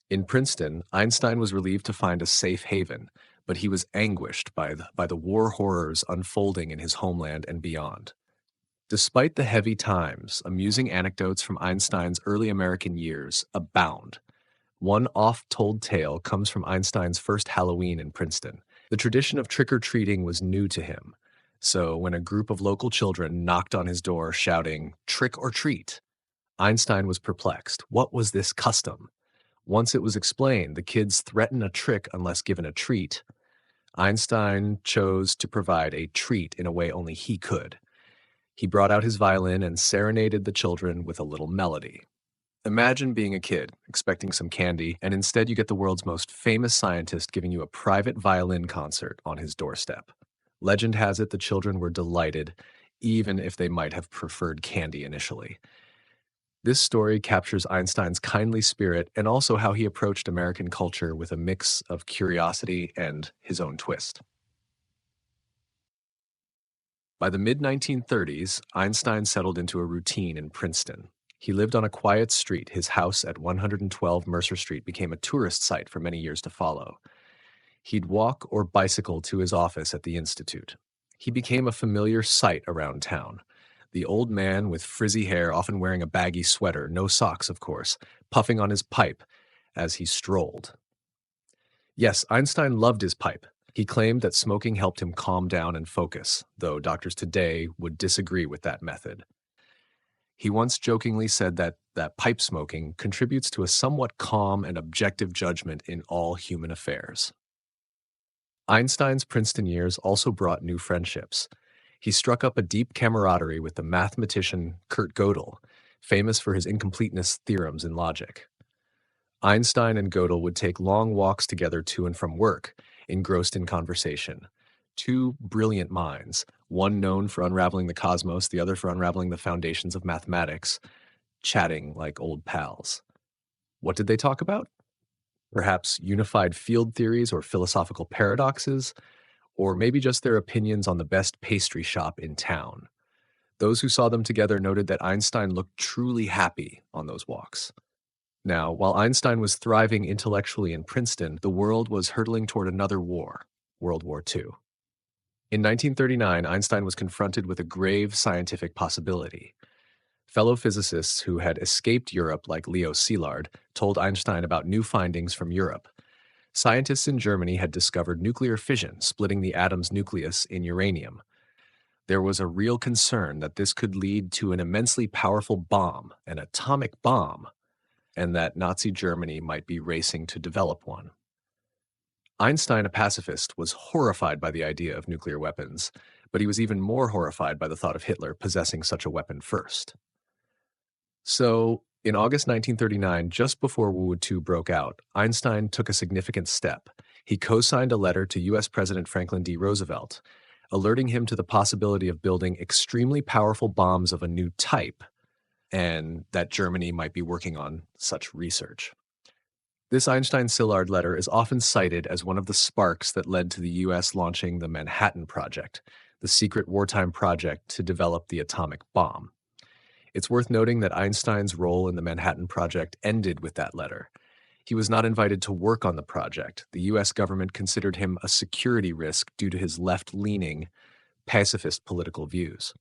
In Princeton, Einstein was relieved to find a safe haven, but he was anguished by the war horrors unfolding in his homeland and beyond. Despite the heavy times, amusing anecdotes from Einstein's early American years abound. One oft-told tale comes from Einstein's first Halloween in Princeton. The tradition of trick-or-treating was new to him, so when a group of local children knocked on his door shouting, "Trick or treat," Einstein was perplexed. What was this custom? Once it was explained, the kids threaten a trick unless given a treat. Einstein chose to provide a treat in a way only he could. He brought out his violin and serenaded the children with a little melody. Imagine being a kid, expecting some candy, and instead you get the world's most famous scientist giving you a private violin concert on his doorstep. Legend has it the children were delighted, even if they might have preferred candy initially. This story captures Einstein's kindly spirit and also how he approached American culture with a mix of curiosity and his own twist. By the mid-1930s, Einstein settled into a routine in Princeton. He lived on a quiet street. His house at 112 Mercer Street became a tourist site for many years to follow. He'd walk or bicycle to his office at the Institute. He became a familiar sight around town. The old man with frizzy hair, often wearing a baggy sweater, no socks, of course, puffing on his pipe as he strolled. Yes, Einstein loved his pipe. He claimed that smoking helped him calm down and focus, though doctors today would disagree with that method. He once jokingly said that pipe smoking contributes to a somewhat calm and objective judgment in all human affairs. Einstein's Princeton years also brought new friendships. He struck up a deep camaraderie with the mathematician Kurt Gödel, famous for his incompleteness theorems in logic. Einstein and Gödel would take long walks together to and from work, engrossed in conversation. Two brilliant minds, one known for unraveling the cosmos, the other for unraveling the foundations of mathematics, chatting like old pals. What did they talk about? Perhaps unified field theories or philosophical paradoxes, or maybe just their opinions on the best pastry shop in town. Those who saw them together noted that Einstein looked truly happy on those walks. Now, while Einstein was thriving intellectually in Princeton, the world was hurtling toward another war, World War II. In 1939, Einstein was confronted with a grave scientific possibility. Fellow physicists who had escaped Europe, like Leo Szilard, told Einstein about new findings from Europe. Scientists in Germany had discovered nuclear fission, splitting the atom's nucleus in uranium. There was a real concern that this could lead to an immensely powerful bomb, an atomic bomb, and that Nazi Germany might be racing to develop one. Einstein, a pacifist, was horrified by the idea of nuclear weapons, but he was even more horrified by the thought of Hitler possessing such a weapon first. So, in August 1939, just before World War II broke out, Einstein took a significant step. He co-signed a letter to U.S. President Franklin D. Roosevelt, alerting him to the possibility of building extremely powerful bombs of a new type, and that Germany might be working on such research. This Einstein-Szilard letter is often cited as one of the sparks that led to the U.S. launching the Manhattan Project, the secret wartime project to develop the atomic bomb. It's worth noting that Einstein's role in the Manhattan Project ended with that letter. He was not invited to work on the project. The U.S. government considered him a security risk due to his left-leaning, pacifist political views.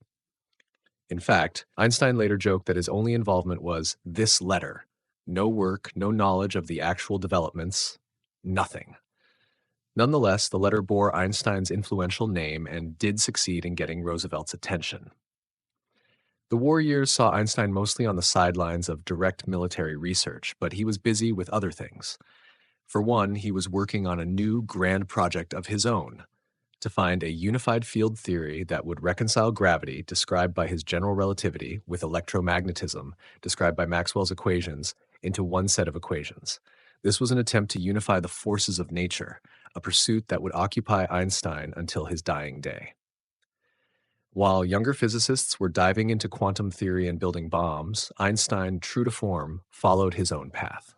In fact, Einstein later joked that his only involvement was this letter. No work, no knowledge of the actual developments, nothing. Nonetheless, the letter bore Einstein's influential name and did succeed in getting Roosevelt's attention. The war years saw Einstein mostly on the sidelines of direct military research, but he was busy with other things. For one, he was working on a new grand project of his own to find a unified field theory that would reconcile gravity, described by his general relativity, with electromagnetism, described by Maxwell's equations, into one set of equations. This was an attempt to unify the forces of nature, a pursuit that would occupy Einstein until his dying day. While younger physicists were diving into quantum theory and building bombs, Einstein, true to form, followed his own path.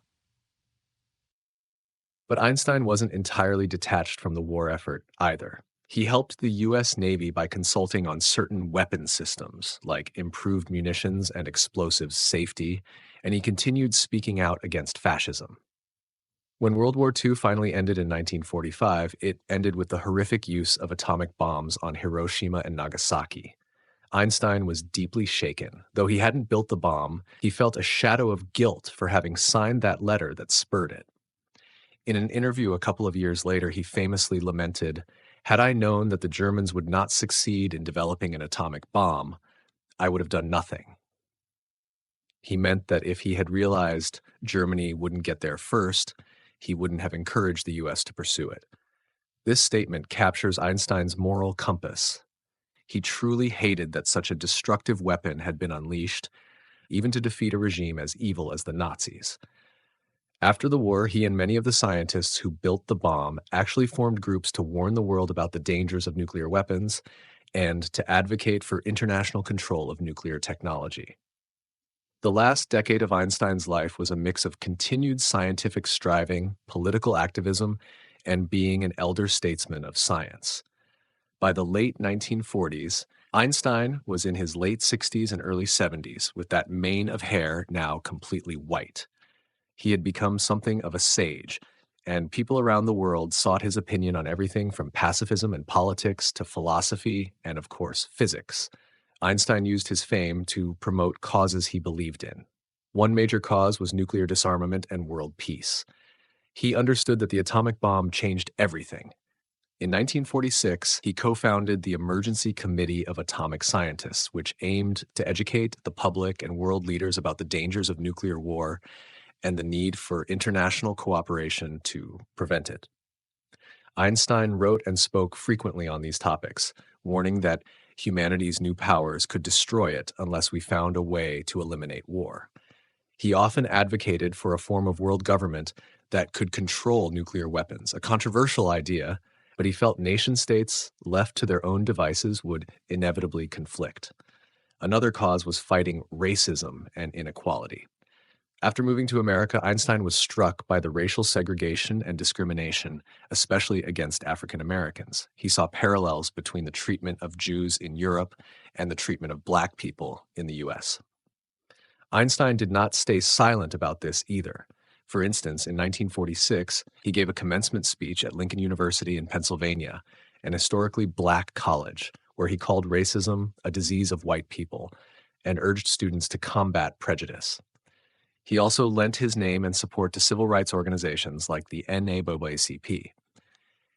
But Einstein wasn't entirely detached from the war effort either. He helped the US Navy by consulting on certain weapon systems, like improved munitions and explosives safety, and he continued speaking out against fascism. When World War II finally ended in 1945, it ended with the horrific use of atomic bombs on Hiroshima and Nagasaki. Einstein was deeply shaken. Though he hadn't built the bomb, he felt a shadow of guilt for having signed that letter that spurred it. In an interview a couple of years later, he famously lamented, "Had I known that the Germans would not succeed in developing an atomic bomb, I would have done nothing." He meant that if he had realized Germany wouldn't get there first, he wouldn't have encouraged the US to pursue it. This statement captures Einstein's moral compass. He truly hated that such a destructive weapon had been unleashed, even to defeat a regime as evil as the Nazis. After the war, he and many of the scientists who built the bomb actually formed groups to warn the world about the dangers of nuclear weapons and to advocate for international control of nuclear technology. The last decade of Einstein's life was a mix of continued scientific striving, political activism, and being an elder statesman of science. By the late 1940s, Einstein was in his late 60s and early 70s, with that mane of hair now completely white. He had become something of a sage, and people around the world sought his opinion on everything from pacifism and politics to philosophy and, of course, physics. Einstein used his fame to promote causes he believed in. One major cause was nuclear disarmament and world peace. He understood that the atomic bomb changed everything. In 1946, he co-founded the Emergency Committee of Atomic Scientists, which aimed to educate the public and world leaders about the dangers of nuclear war and the need for international cooperation to prevent it. Einstein wrote and spoke frequently on these topics, warning that humanity's new powers could destroy it unless we found a way to eliminate war. He often advocated for a form of world government that could control nuclear weapons, a controversial idea, but he felt nation-states left to their own devices would inevitably conflict. Another cause was fighting racism and inequality. After moving to America, Einstein was struck by the racial segregation and discrimination, especially against African Americans. He saw parallels between the treatment of Jews in Europe and the treatment of Black people in the US. Einstein did not stay silent about this either. For instance, in 1946, he gave a commencement speech at Lincoln University in Pennsylvania, an historically Black college, where he called racism a disease of white people and urged students to combat prejudice. He also lent his name and support to civil rights organizations like the NAACP.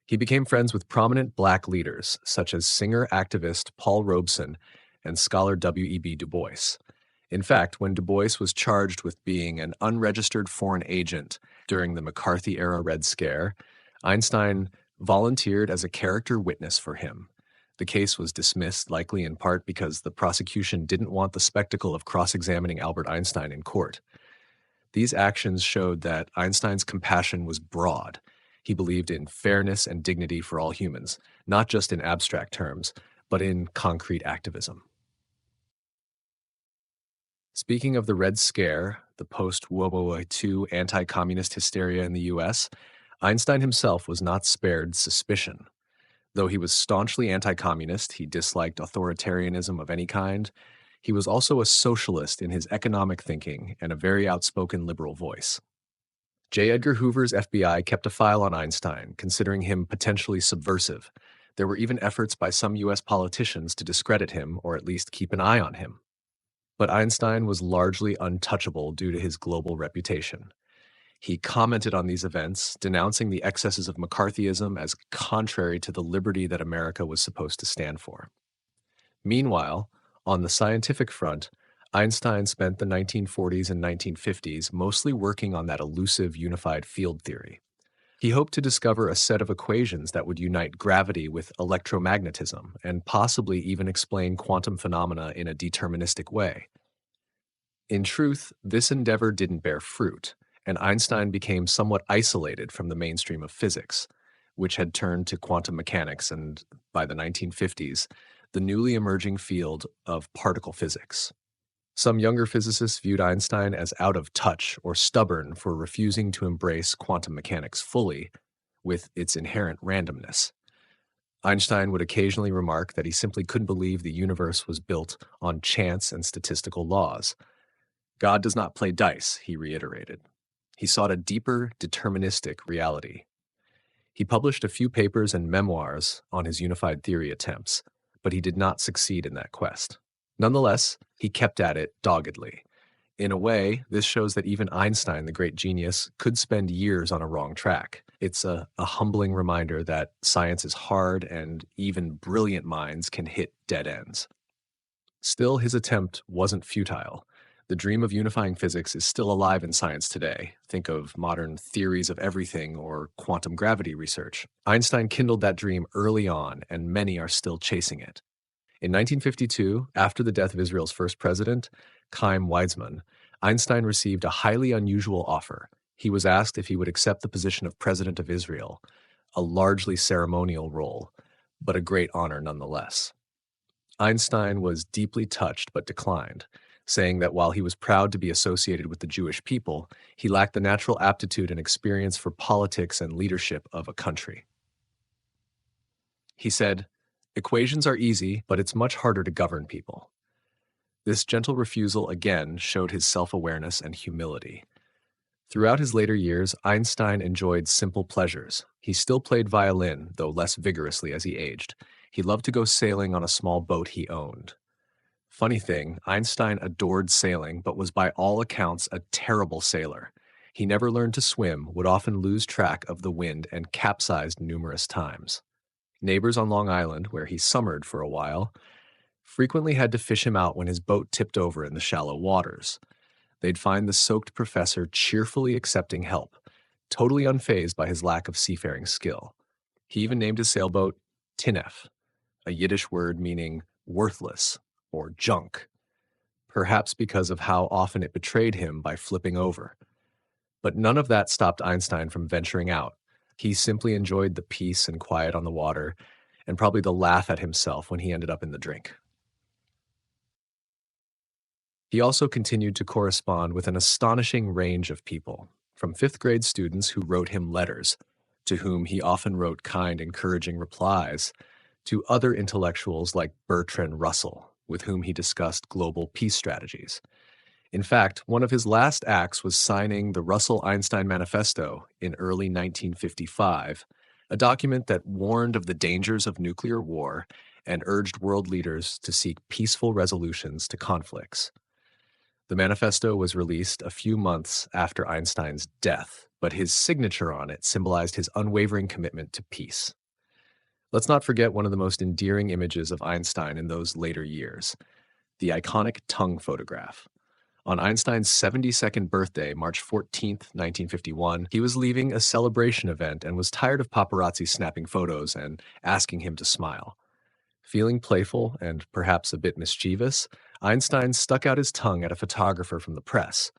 He became friends with prominent Black leaders, such as singer-activist Paul Robeson and scholar W.E.B. Du Bois. In fact, when Du Bois was charged with being an unregistered foreign agent during the McCarthy-era Red Scare, Einstein volunteered as a character witness for him. The case was dismissed, likely in part because the prosecution didn't want the spectacle of cross-examining Albert Einstein in court. These actions showed that Einstein's compassion was broad. He believed in fairness and dignity for all humans, not just in abstract terms, but in concrete activism. Speaking of the Red Scare, the post-World War II anti-communist hysteria in the US, Einstein himself was not spared suspicion. Though he was staunchly anti-communist, he disliked authoritarianism of any kind. He was also a socialist in his economic thinking and a very outspoken liberal voice. J. Edgar Hoover's FBI kept a file on Einstein, considering him potentially subversive. There were even efforts by some US politicians to discredit him or at least keep an eye on him. But Einstein was largely untouchable due to his global reputation. He commented on these events, denouncing the excesses of McCarthyism as contrary to the liberty that America was supposed to stand for. Meanwhile, on the scientific front, Einstein spent the 1940s and 1950s mostly working on that elusive unified field theory. He hoped to discover a set of equations that would unite gravity with electromagnetism and possibly even explain quantum phenomena in a deterministic way. In truth, this endeavor didn't bear fruit, and Einstein became somewhat isolated from the mainstream of physics, which had turned to quantum mechanics and, by the 1950s, the newly emerging field of particle physics. Some younger physicists viewed Einstein as out of touch or stubborn for refusing to embrace quantum mechanics fully, with its inherent randomness. Einstein would occasionally remark that he simply couldn't believe the universe was built on chance and statistical laws. God does not play dice, he reiterated. He sought a deeper, deterministic reality. He published a few papers and memoirs on his unified theory attempts, but he did not succeed in that quest. Nonetheless, he kept at it doggedly. In a way, this shows that even Einstein, the great genius, could spend years on a wrong track. It's a humbling reminder that science is hard and even brilliant minds can hit dead ends. Still, his attempt wasn't futile. The dream of unifying physics is still alive in science today. Think of modern theories of everything or quantum gravity research. Einstein kindled that dream early on, and many are still chasing it. In 1952, after the death of Israel's first president, Chaim Weizmann, Einstein received a highly unusual offer. He was asked if he would accept the position of president of Israel, a largely ceremonial role, but a great honor nonetheless. Einstein was deeply touched but declined, saying that while he was proud to be associated with the Jewish people, he lacked the natural aptitude and experience for politics and leadership of a country. He said, "Equations are easy, but it's much harder to govern people." This gentle refusal again showed his self-awareness and humility. Throughout his later years, Einstein enjoyed simple pleasures. He still played violin, though less vigorously as he aged. He loved to go sailing on a small boat he owned. Funny thing, Einstein adored sailing, but was by all accounts a terrible sailor. He never learned to swim, would often lose track of the wind, and capsized numerous times. Neighbors on Long Island, where he summered for a while, frequently had to fish him out when his boat tipped over in the shallow waters. They'd find the soaked professor cheerfully accepting help, totally unfazed by his lack of seafaring skill. He even named his sailboat Tinef, a Yiddish word meaning worthless or junk, perhaps because of how often it betrayed him by flipping over. But none of that stopped Einstein from venturing out. He simply enjoyed the peace and quiet on the water, and probably the laugh at himself when he ended up in the drink. He also continued to correspond with an astonishing range of people, from fifth-grade students who wrote him letters, to whom he often wrote kind, encouraging replies, to other intellectuals like Bertrand Russell, with whom he discussed global peace strategies. In fact, one of his last acts was signing the Russell-Einstein Manifesto in early 1955, a document that warned of the dangers of nuclear war and urged world leaders to seek peaceful resolutions to conflicts. The manifesto was released a few months after Einstein's death, but his signature on it symbolized his unwavering commitment to peace. Let's not forget one of the most endearing images of Einstein in those later years, the iconic tongue photograph. On Einstein's 72nd birthday, March 14th, 1951, he was leaving a celebration event and was tired of paparazzi snapping photos and asking him to smile. Feeling playful and perhaps a bit mischievous, Einstein stuck out his tongue at a photographer from the press.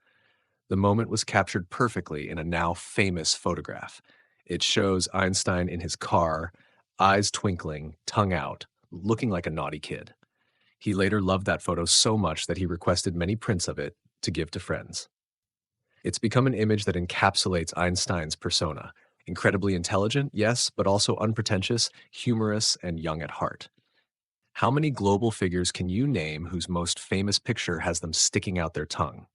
The moment was captured perfectly in a now famous photograph. It shows Einstein in his car, eyes twinkling, tongue out, looking like a naughty kid. He later loved that photo so much that he requested many prints of it to give to friends. It's become an image that encapsulates Einstein's persona. Incredibly intelligent, yes, but also unpretentious, humorous, and young at heart. How many global figures can you name whose most famous picture has them sticking out their tongue?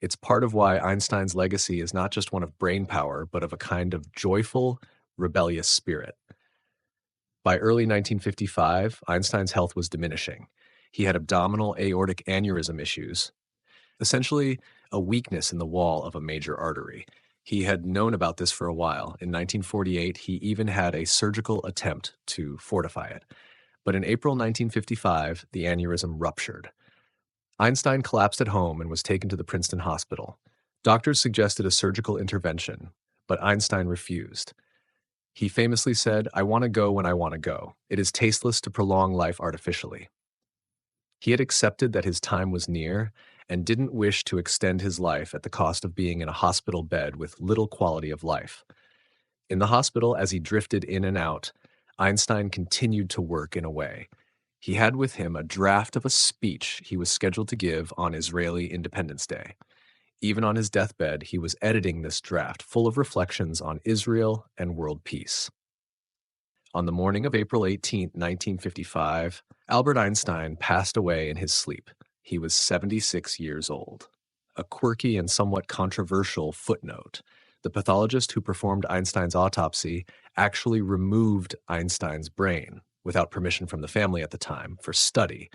It's part of why Einstein's legacy is not just one of brain power, but of a kind of joyful, rebellious spirit. By early 1955, Einstein's health was diminishing. He had abdominal aortic aneurysm issues, essentially a weakness in the wall of a major artery. He had known about this for a while. In 1948, he even had a surgical attempt to fortify it. But in April 1955, the aneurysm ruptured. Einstein collapsed at home and was taken to the Princeton hospital. Doctors suggested a surgical intervention, but Einstein refused. He famously said, "I want to go when I want to go. It is tasteless to prolong life artificially." He had accepted that his time was near and didn't wish to extend his life at the cost of being in a hospital bed with little quality of life. In the hospital, as he drifted in and out, Einstein continued to work in a way. He had with him a draft of a speech he was scheduled to give on Israeli Independence Day. Even on his deathbed, he was editing this draft, full of reflections on Israel and world peace. On the morning of April 18, 1955, Albert Einstein passed away in his sleep. He was 76 years old. A quirky and somewhat controversial footnote: the pathologist who performed Einstein's autopsy actually removed Einstein's brain, without permission from the family at the time, for study,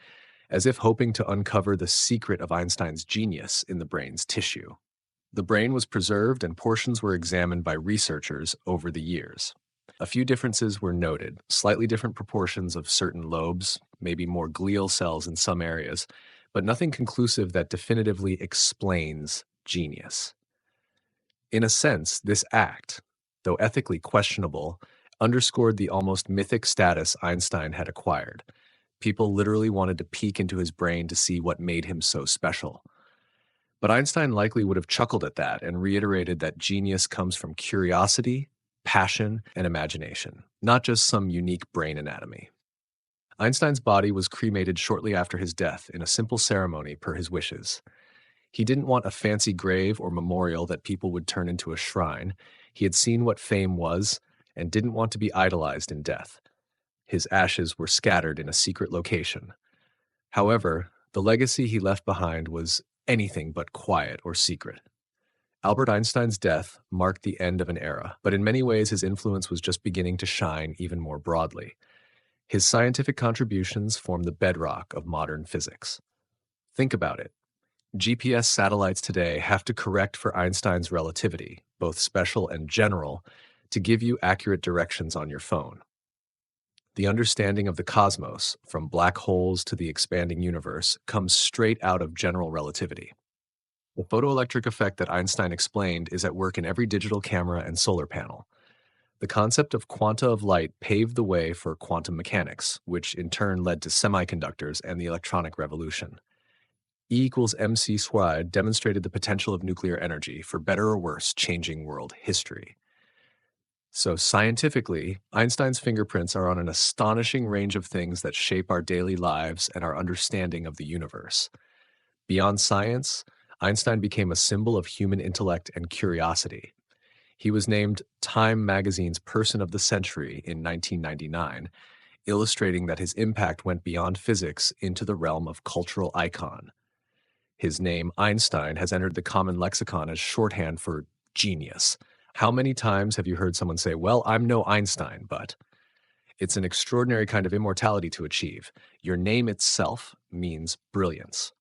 as if hoping to uncover the secret of Einstein's genius in the brain's tissue. The brain was preserved and portions were examined by researchers over the years. A few differences were noted: slightly different proportions of certain lobes, maybe more glial cells in some areas, but nothing conclusive that definitively explains genius. In a sense, this act, though ethically questionable, underscored the almost mythic status Einstein had acquired. People literally wanted to peek into his brain to see what made him so special. But Einstein likely would have chuckled at that and reiterated that genius comes from curiosity, passion, and imagination, not just some unique brain anatomy. Einstein's body was cremated shortly after his death in a simple ceremony per his wishes. He didn't want a fancy grave or memorial that people would turn into a shrine. He had seen what fame was and didn't want to be idolized in death. His ashes were scattered in a secret location. However, the legacy he left behind was anything but quiet or secret. Albert Einstein's death marked the end of an era, but in many ways his influence was just beginning to shine even more broadly. His scientific contributions form the bedrock of modern physics. Think about it. GPS satellites today have to correct for Einstein's relativity, both special and general, to give you accurate directions on your phone. The understanding of the cosmos, from black holes to the expanding universe, comes straight out of general relativity. The photoelectric effect that Einstein explained is at work in every digital camera and solar panel. The concept of quanta of light paved the way for quantum mechanics, which in turn led to semiconductors and the electronic revolution. E equals mc squared demonstrated the potential of nuclear energy for better or worse changing world history. So scientifically, Einstein's fingerprints are on an astonishing range of things that shape our daily lives and our understanding of the universe. Beyond science, Einstein became a symbol of human intellect and curiosity. He was named Time magazine's Person of the Century in 1999, illustrating that his impact went beyond physics into the realm of cultural icon. His name, Einstein, has entered the common lexicon as shorthand for genius. How many times have you heard someone say, "Well, I'm no Einstein, but..." It's an extraordinary kind of immortality to achieve. Your name itself means brilliance.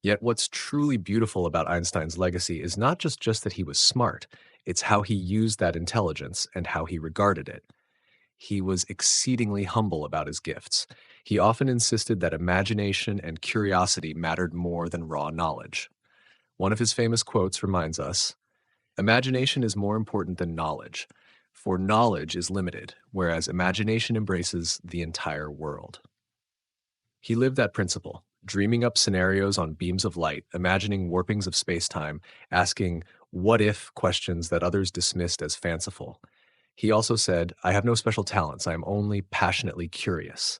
Yet what's truly beautiful about Einstein's legacy is not just that he was smart, it's how he used that intelligence and how he regarded it. He was exceedingly humble about his gifts. He often insisted that imagination and curiosity mattered more than raw knowledge. One of his famous quotes reminds us, "Imagination is more important than knowledge, for knowledge is limited, whereas imagination embraces the entire world." He lived that principle, dreaming up scenarios on beams of light, imagining warpings of space-time, asking what-if questions that others dismissed as fanciful. He also said, "I have no special talents, I am only passionately curious."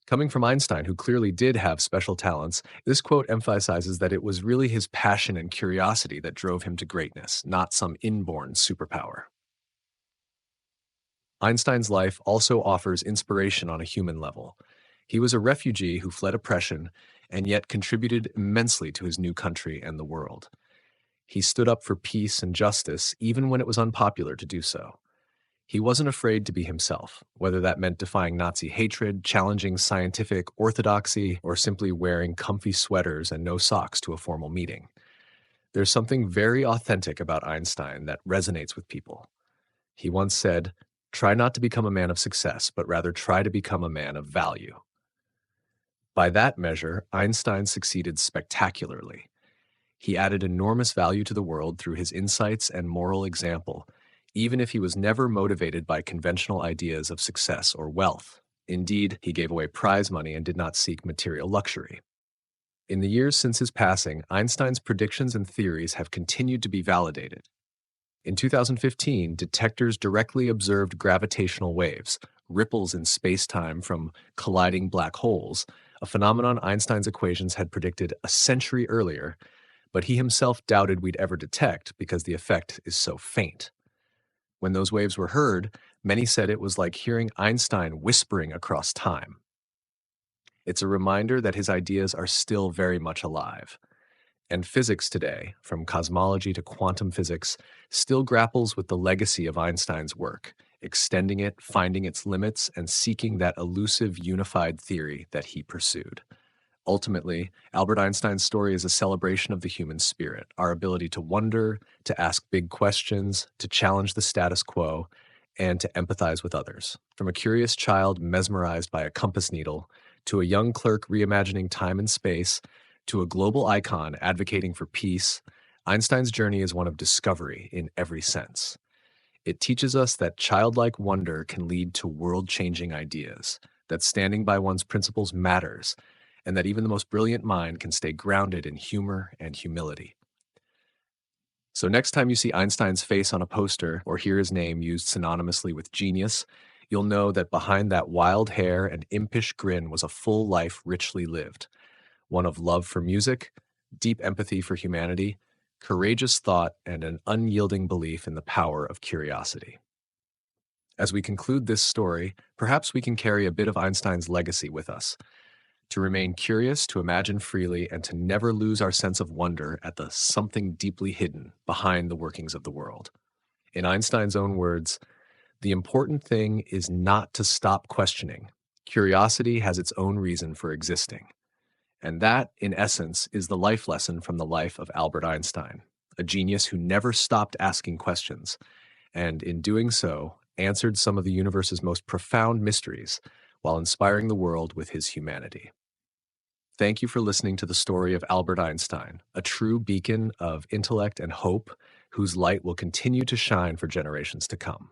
Coming from Einstein, who clearly did have special talents, this quote emphasizes that it was really his passion and curiosity that drove him to greatness, not some inborn superpower. Einstein's life also offers inspiration on a human level. He was a refugee who fled oppression and yet contributed immensely to his new country and the world. He stood up for peace and justice even when it was unpopular to do so. He wasn't afraid to be himself, whether that meant defying Nazi hatred, challenging scientific orthodoxy, or simply wearing comfy sweaters and no socks to a formal meeting. There's something very authentic about Einstein that resonates with people. He once said, "Try not to become a man of success, but rather try to become a man of value." By that measure, Einstein succeeded spectacularly. He added enormous value to the world through his insights and moral example, even if he was never motivated by conventional ideas of success or wealth. Indeed, he gave away prize money and did not seek material luxury. In the years since his passing, Einstein's predictions and theories have continued to be validated. In 2015, detectors directly observed gravitational waves, ripples in space-time from colliding black holes, a phenomenon Einstein's equations had predicted a century earlier, but he himself doubted we'd ever detect because the effect is so faint. When those waves were heard, many said it was like hearing Einstein whispering across time. It's a reminder that his ideas are still very much alive. And physics today, from cosmology to quantum physics, still grapples with the legacy of Einstein's work, extending it, finding its limits, and seeking that elusive unified theory that he pursued. Ultimately, Albert Einstein's story is a celebration of the human spirit, our ability to wonder, to ask big questions, to challenge the status quo, and to empathize with others. From a curious child mesmerized by a compass needle, to a young clerk reimagining time and space, to a global icon advocating for peace, Einstein's journey is one of discovery in every sense. It teaches us that childlike wonder can lead to world changing ideas, that standing by one's principles matters, and that even the most brilliant mind can stay grounded in humor and humility. So, next time you see Einstein's face on a poster or hear his name used synonymously with genius, you'll know that behind that wild hair and impish grin was a full life richly lived, one of love for music, deep empathy for humanity, courageous thought, and an unyielding belief in the power of curiosity. As we conclude this story, perhaps we can carry a bit of Einstein's legacy with us, to remain curious, to imagine freely, and to never lose our sense of wonder at the something deeply hidden behind the workings of the world. In Einstein's own words, the important thing is not to stop questioning. Curiosity has its own reason for existing. And that, in essence, is the life lesson from the life of Albert Einstein, a genius who never stopped asking questions, and in doing so, answered some of the universe's most profound mysteries while inspiring the world with his humanity. Thank you for listening to the story of Albert Einstein, a true beacon of intellect and hope whose light will continue to shine for generations to come.